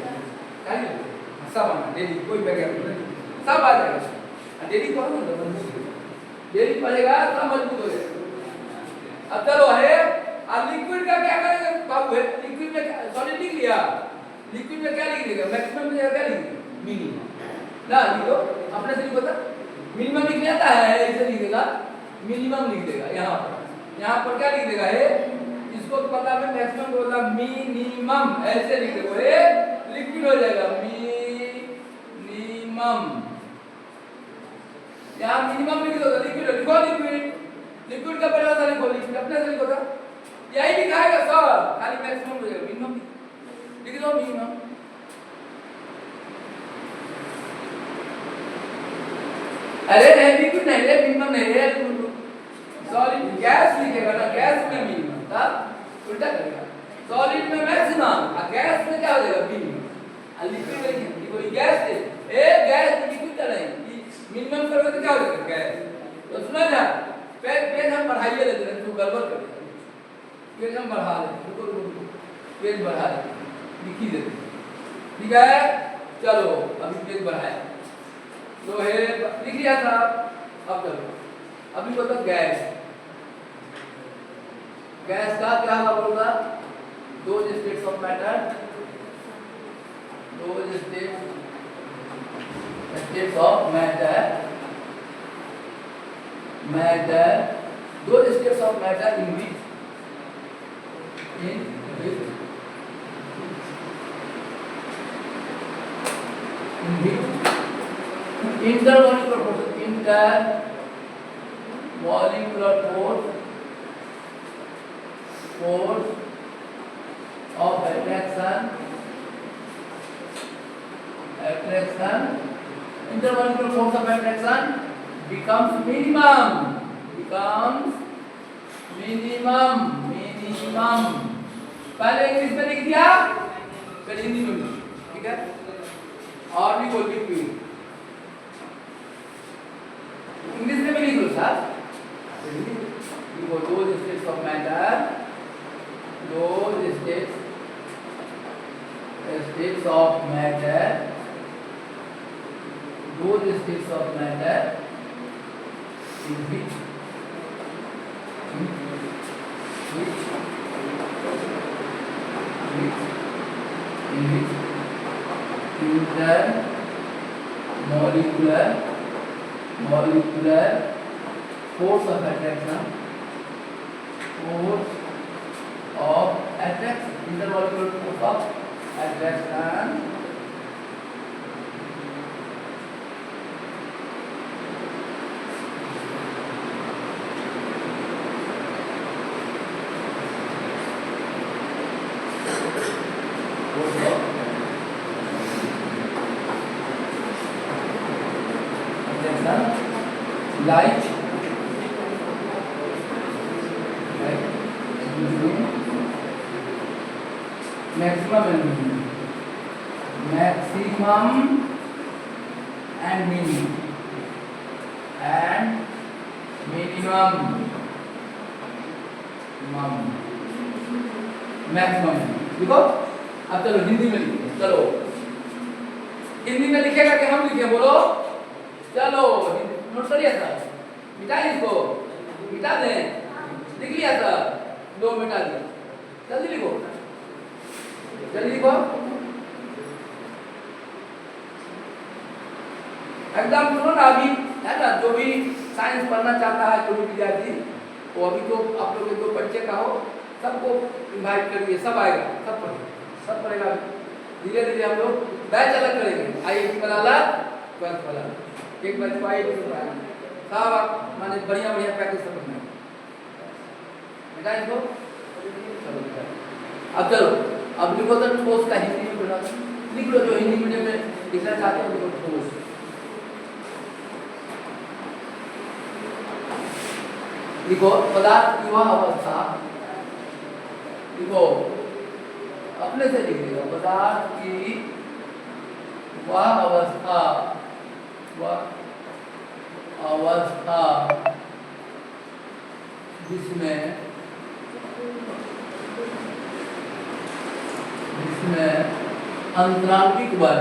सब आना डेली, कोई बैग सब आ जाएगा, डेली कौन होगा, डेली पढ़ेगा सब मजबूत हो जाएगा। अब चलो है, अब लिक्विड का क्या करेंगे बाबू, है लिक्विड में सॉलिड लिख लिया, लिक्विड में क्या लिख देगा, मैक्सिमम में क्या लिख मिनिमम, ना लिखो अपने से लिखो, मिनिमम लिख लेता है, ऐसे लिख देगा, मिनिमम लिख देगा, यहाँ पर क्या लिख देगा है, इसको तो पता है मैक्सिमम को होता मिनिमम, ऐसे लिख देगा, ये लिक्विड हो जाएगा मिनिमम, यहाँ मिनिमम लिख दो, लिक्विड लिखो, लिक्विड का परिभाषा लिखो, लिक्विड अपने से लिखो, यही लिखाएगा सर, खाली मैक्सिमम हो जाएगा, मिनिमम लिख दो, मिनिमम, अरे नहीं लिक्विड नहीं है, मिनिमम नहीं है, सॉलिड गैस लिखेगा ना, गैस में मिनिमम, तब उल्टा करेगा, सॉलिड में मैक्सिमम, और गैस में क्या हो जाएगा मिनिमम, और लिक्विड में देखो गैस है, ए गैस लिक्विड का नहीं, मिनिमम करोगे तो क्या हो जाएगा गैस, तो सुना ना, पेज हम बढ़ाइए लेते हैं, तो गड़बड़ कर देते हैं, पेज हम बढ़ा लेते हैं, पेज बढ़ा लेते हैं, लिख ही देते हैं, ठीक है, चलो अभी पेज बढ़ाए, तो है लिख लिया था, अब चलो अभी बता गैस, गैस का क्या होगा, दो स्टेट्स ऑफ मैटर, दो स्टेट्स ऑफ मैटर, दो states of matter in which intermolecular force of attraction, intermolecular force of attraction becomes minimum, पहले इंग्लिश में लिख दिया, फिर हिंदी में, ठीक ठीक है। और लिखो लिक्विड, इंग्लिश में भी लिख लो सर, लिखो those states of matter, those states of matter, those states of matter in which intermolecular force of attraction, intermolecular force of attraction light maximum and minimum maximum. देखो अब चलो हिंदी में लिखते, चलो हिंदी में लिखेगा कि हम लिखे, बोलो चलो नोट करिए सर, मिटा इसको, मिटा दें, लिख लिया सर, दो मिटा दिया, जल्दी लिखो, जल्दी लिखो, एकदम सुनो ना। अभी है ना, जो भी साइंस पढ़ना चाहता है कोई विद्यार्थी, वो अभी तो आप लोग जो बच्चे का हो सबको इनवाइट करिए, सब आएगा, सब पढ़ेगा। धीरे धीरे हम लोग बैच अलग करेंगे, IIT वाला 12th वाला एक बैच को IIT सब माने बढ़िया प्रैक्टिस करना है। इसको अब चलो अब लिखो तो ठोस का हिंदी में बोला, लिख लो जो हिंदी मीडियम में लिखना चाहते हो लिखो ठोस। लिखो पदार्थ की वह अवस्था, लिखो अपने से लिख लो, पदार्थ की वह अवस्था जिसमें अंतरांगिक बल,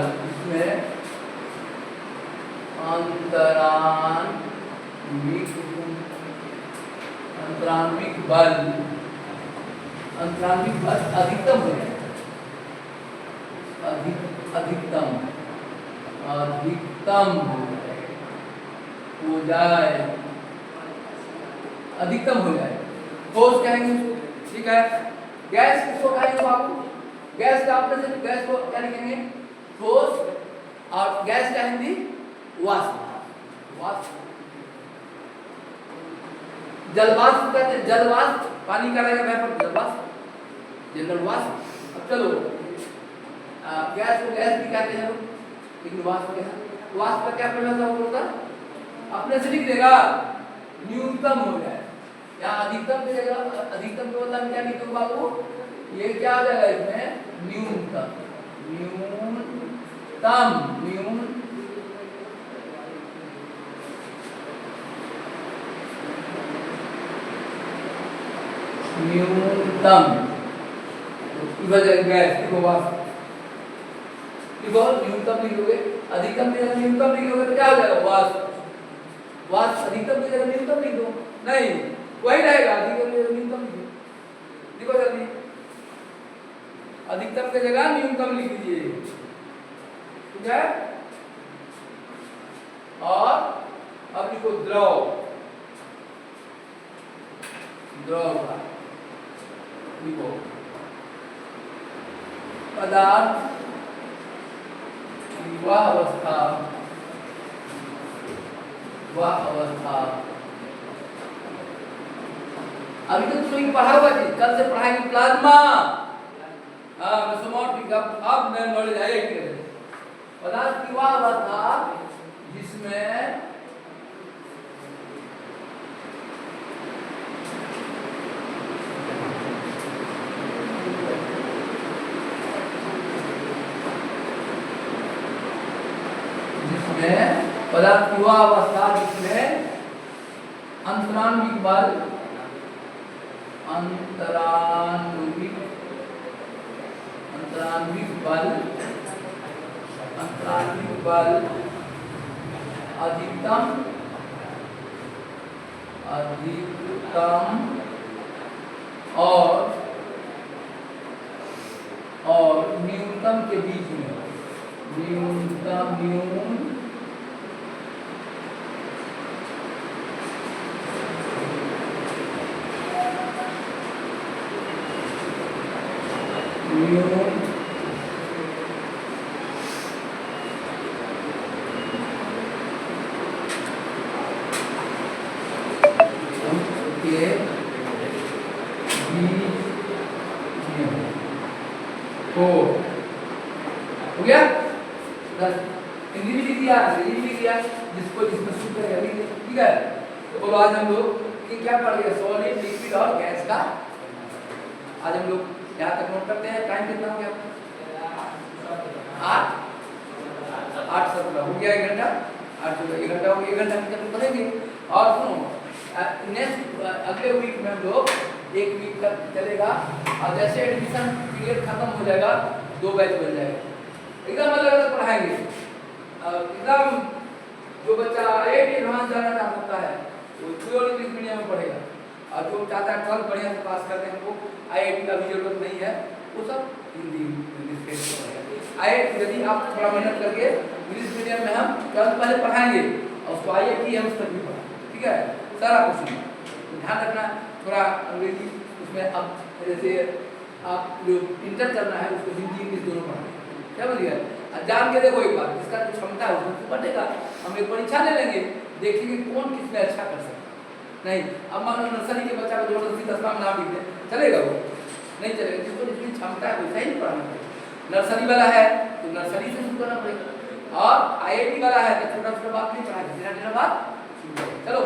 अंतरांगिक बल अधिकतम हो जाए, अधिकतम हो जाए, ठोस कहेंगे, ठीक है। गैस किसको कहेंगे बाबू, गैस का आपने से गैस को क्या लिखेंगे, ठोस, और गैस का हिंदी वाष्प। जलवाष्प कहते हैं, जलवाष्प पानी का रहेगा वेपर, जलवाष्प, जनरल वाष्प। अब चलो गैस को गैस भी कहते हैं, लेकिन वाष्प का क्या पहला शब्द होता है, अपने से लिख देगा, न्यूनतम हो जाए या अधिकतम की जगह, अधिकतम के मतलब क्या लिखोगे बाबू, ये क्या आ जाएगा इसमें, न्यूनतम उसकी वजह गैस को वाष्प, लिखो न्यूनतम लिखोगे, अधिकतम की जगह न्यूनतम लिखोगे तो क्या हो जाएगा, वाष्प अधिकतम की जगह न्यूनतम लिख दो, नहीं वही रहेगा, अधिकतम की जगह न्यूनतम लिखो जल्दी, अधिकतम की जगह न्यूनतम लिख दीजिए, ठीक है। और अब लिखो द्रव का लिखो, पदार्थ की वह अवस्था अभी तो तुम पढ़ा हुआ थी, कल से पढ़ाएंगे प्लाज्मा, अब नए नॉलेज आएगी। पदार्थ की वह अवस्था जिसमें पदार्थ की वह अवस्था जिसमें अंतरान्विक बल अंतरान्विक बल अधिकतम और न्यूनतम के बीच में हो गया। हिंदी भी लिख दिया जिसको जिसमें सूत्र है ठीक है। तो बोलो आज हम लोग कि क्या पढ़ गए सॉलिड लिक्विड और गैस का। आज हम लोग यहाँ तक नोट करते हैं। टाइम कितना हो गया? 8:17 हो गया। 1 घंटा 1 घंटा हो गया। 1 घंटा में पढ़ेंगे। और सुनो नेक्स्ट अगले वीक में हम लोग 1 वीक तक चलेगा और जैसे एडमिशन पीरियड खत्म हो जाएगा 2 बैच बन जाएगा। एकदम अलग अलग पढ़ाएंगे। एकदम जो बच्चा IIT एडवांस जाना चाहता है वो प्योर इंग्लिश मीडियम में पढ़ेगा और जो चाहता है 12 बढ़िया से पास करने को IIT का भी जरूरत नहीं है वो सब हिंदी इंग्लिश में पढ़ेगा। IIT यदि आप थोड़ा मेहनत करके इंग्लिश मीडियम में हम 12 पहले पढ़ाएंगे और उसको IIT हम तक भी पढ़ाएंगे ठीक है। सारा कुछ नहीं ध्यान रखना थोड़ा अंग्रेजी उसमें। अब जैसे आप जो इंटर करना है उसको हिंदी इंग्लिश दोनों पढ़ना क्या बोलिए। जान के देखो एक बार जिसका जो क्षमता है उसको पढ़ेगा। हम एक परीक्षा ले लेंगे देखेंगे कौन किसमें अच्छा कर सकता नहीं। अब मान लो नर्सरी के बच्चा को जबरदस्ती 10 नाम लिख दे चलेगा वो नहीं चलेगा। जिसको जितनी क्षमता है वैसा ही नहीं पढ़ाना पड़ेगा। नर्सरी वाला है तो नर्सरी से शुरू करना पड़ेगा और IIT वाला है तो छोटा छोटा बात नहीं पढ़ाएगा धीरे बात। चलो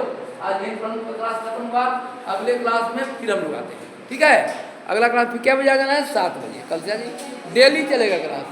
आज यही क्लास खत्म हुआ। अगले क्लास में फिर हम लोग आते हैं ठीक है। अगला क्लास फिर क्या बजे आ जाना है? 7 बजे। कल से डेली चलेगा क्लास।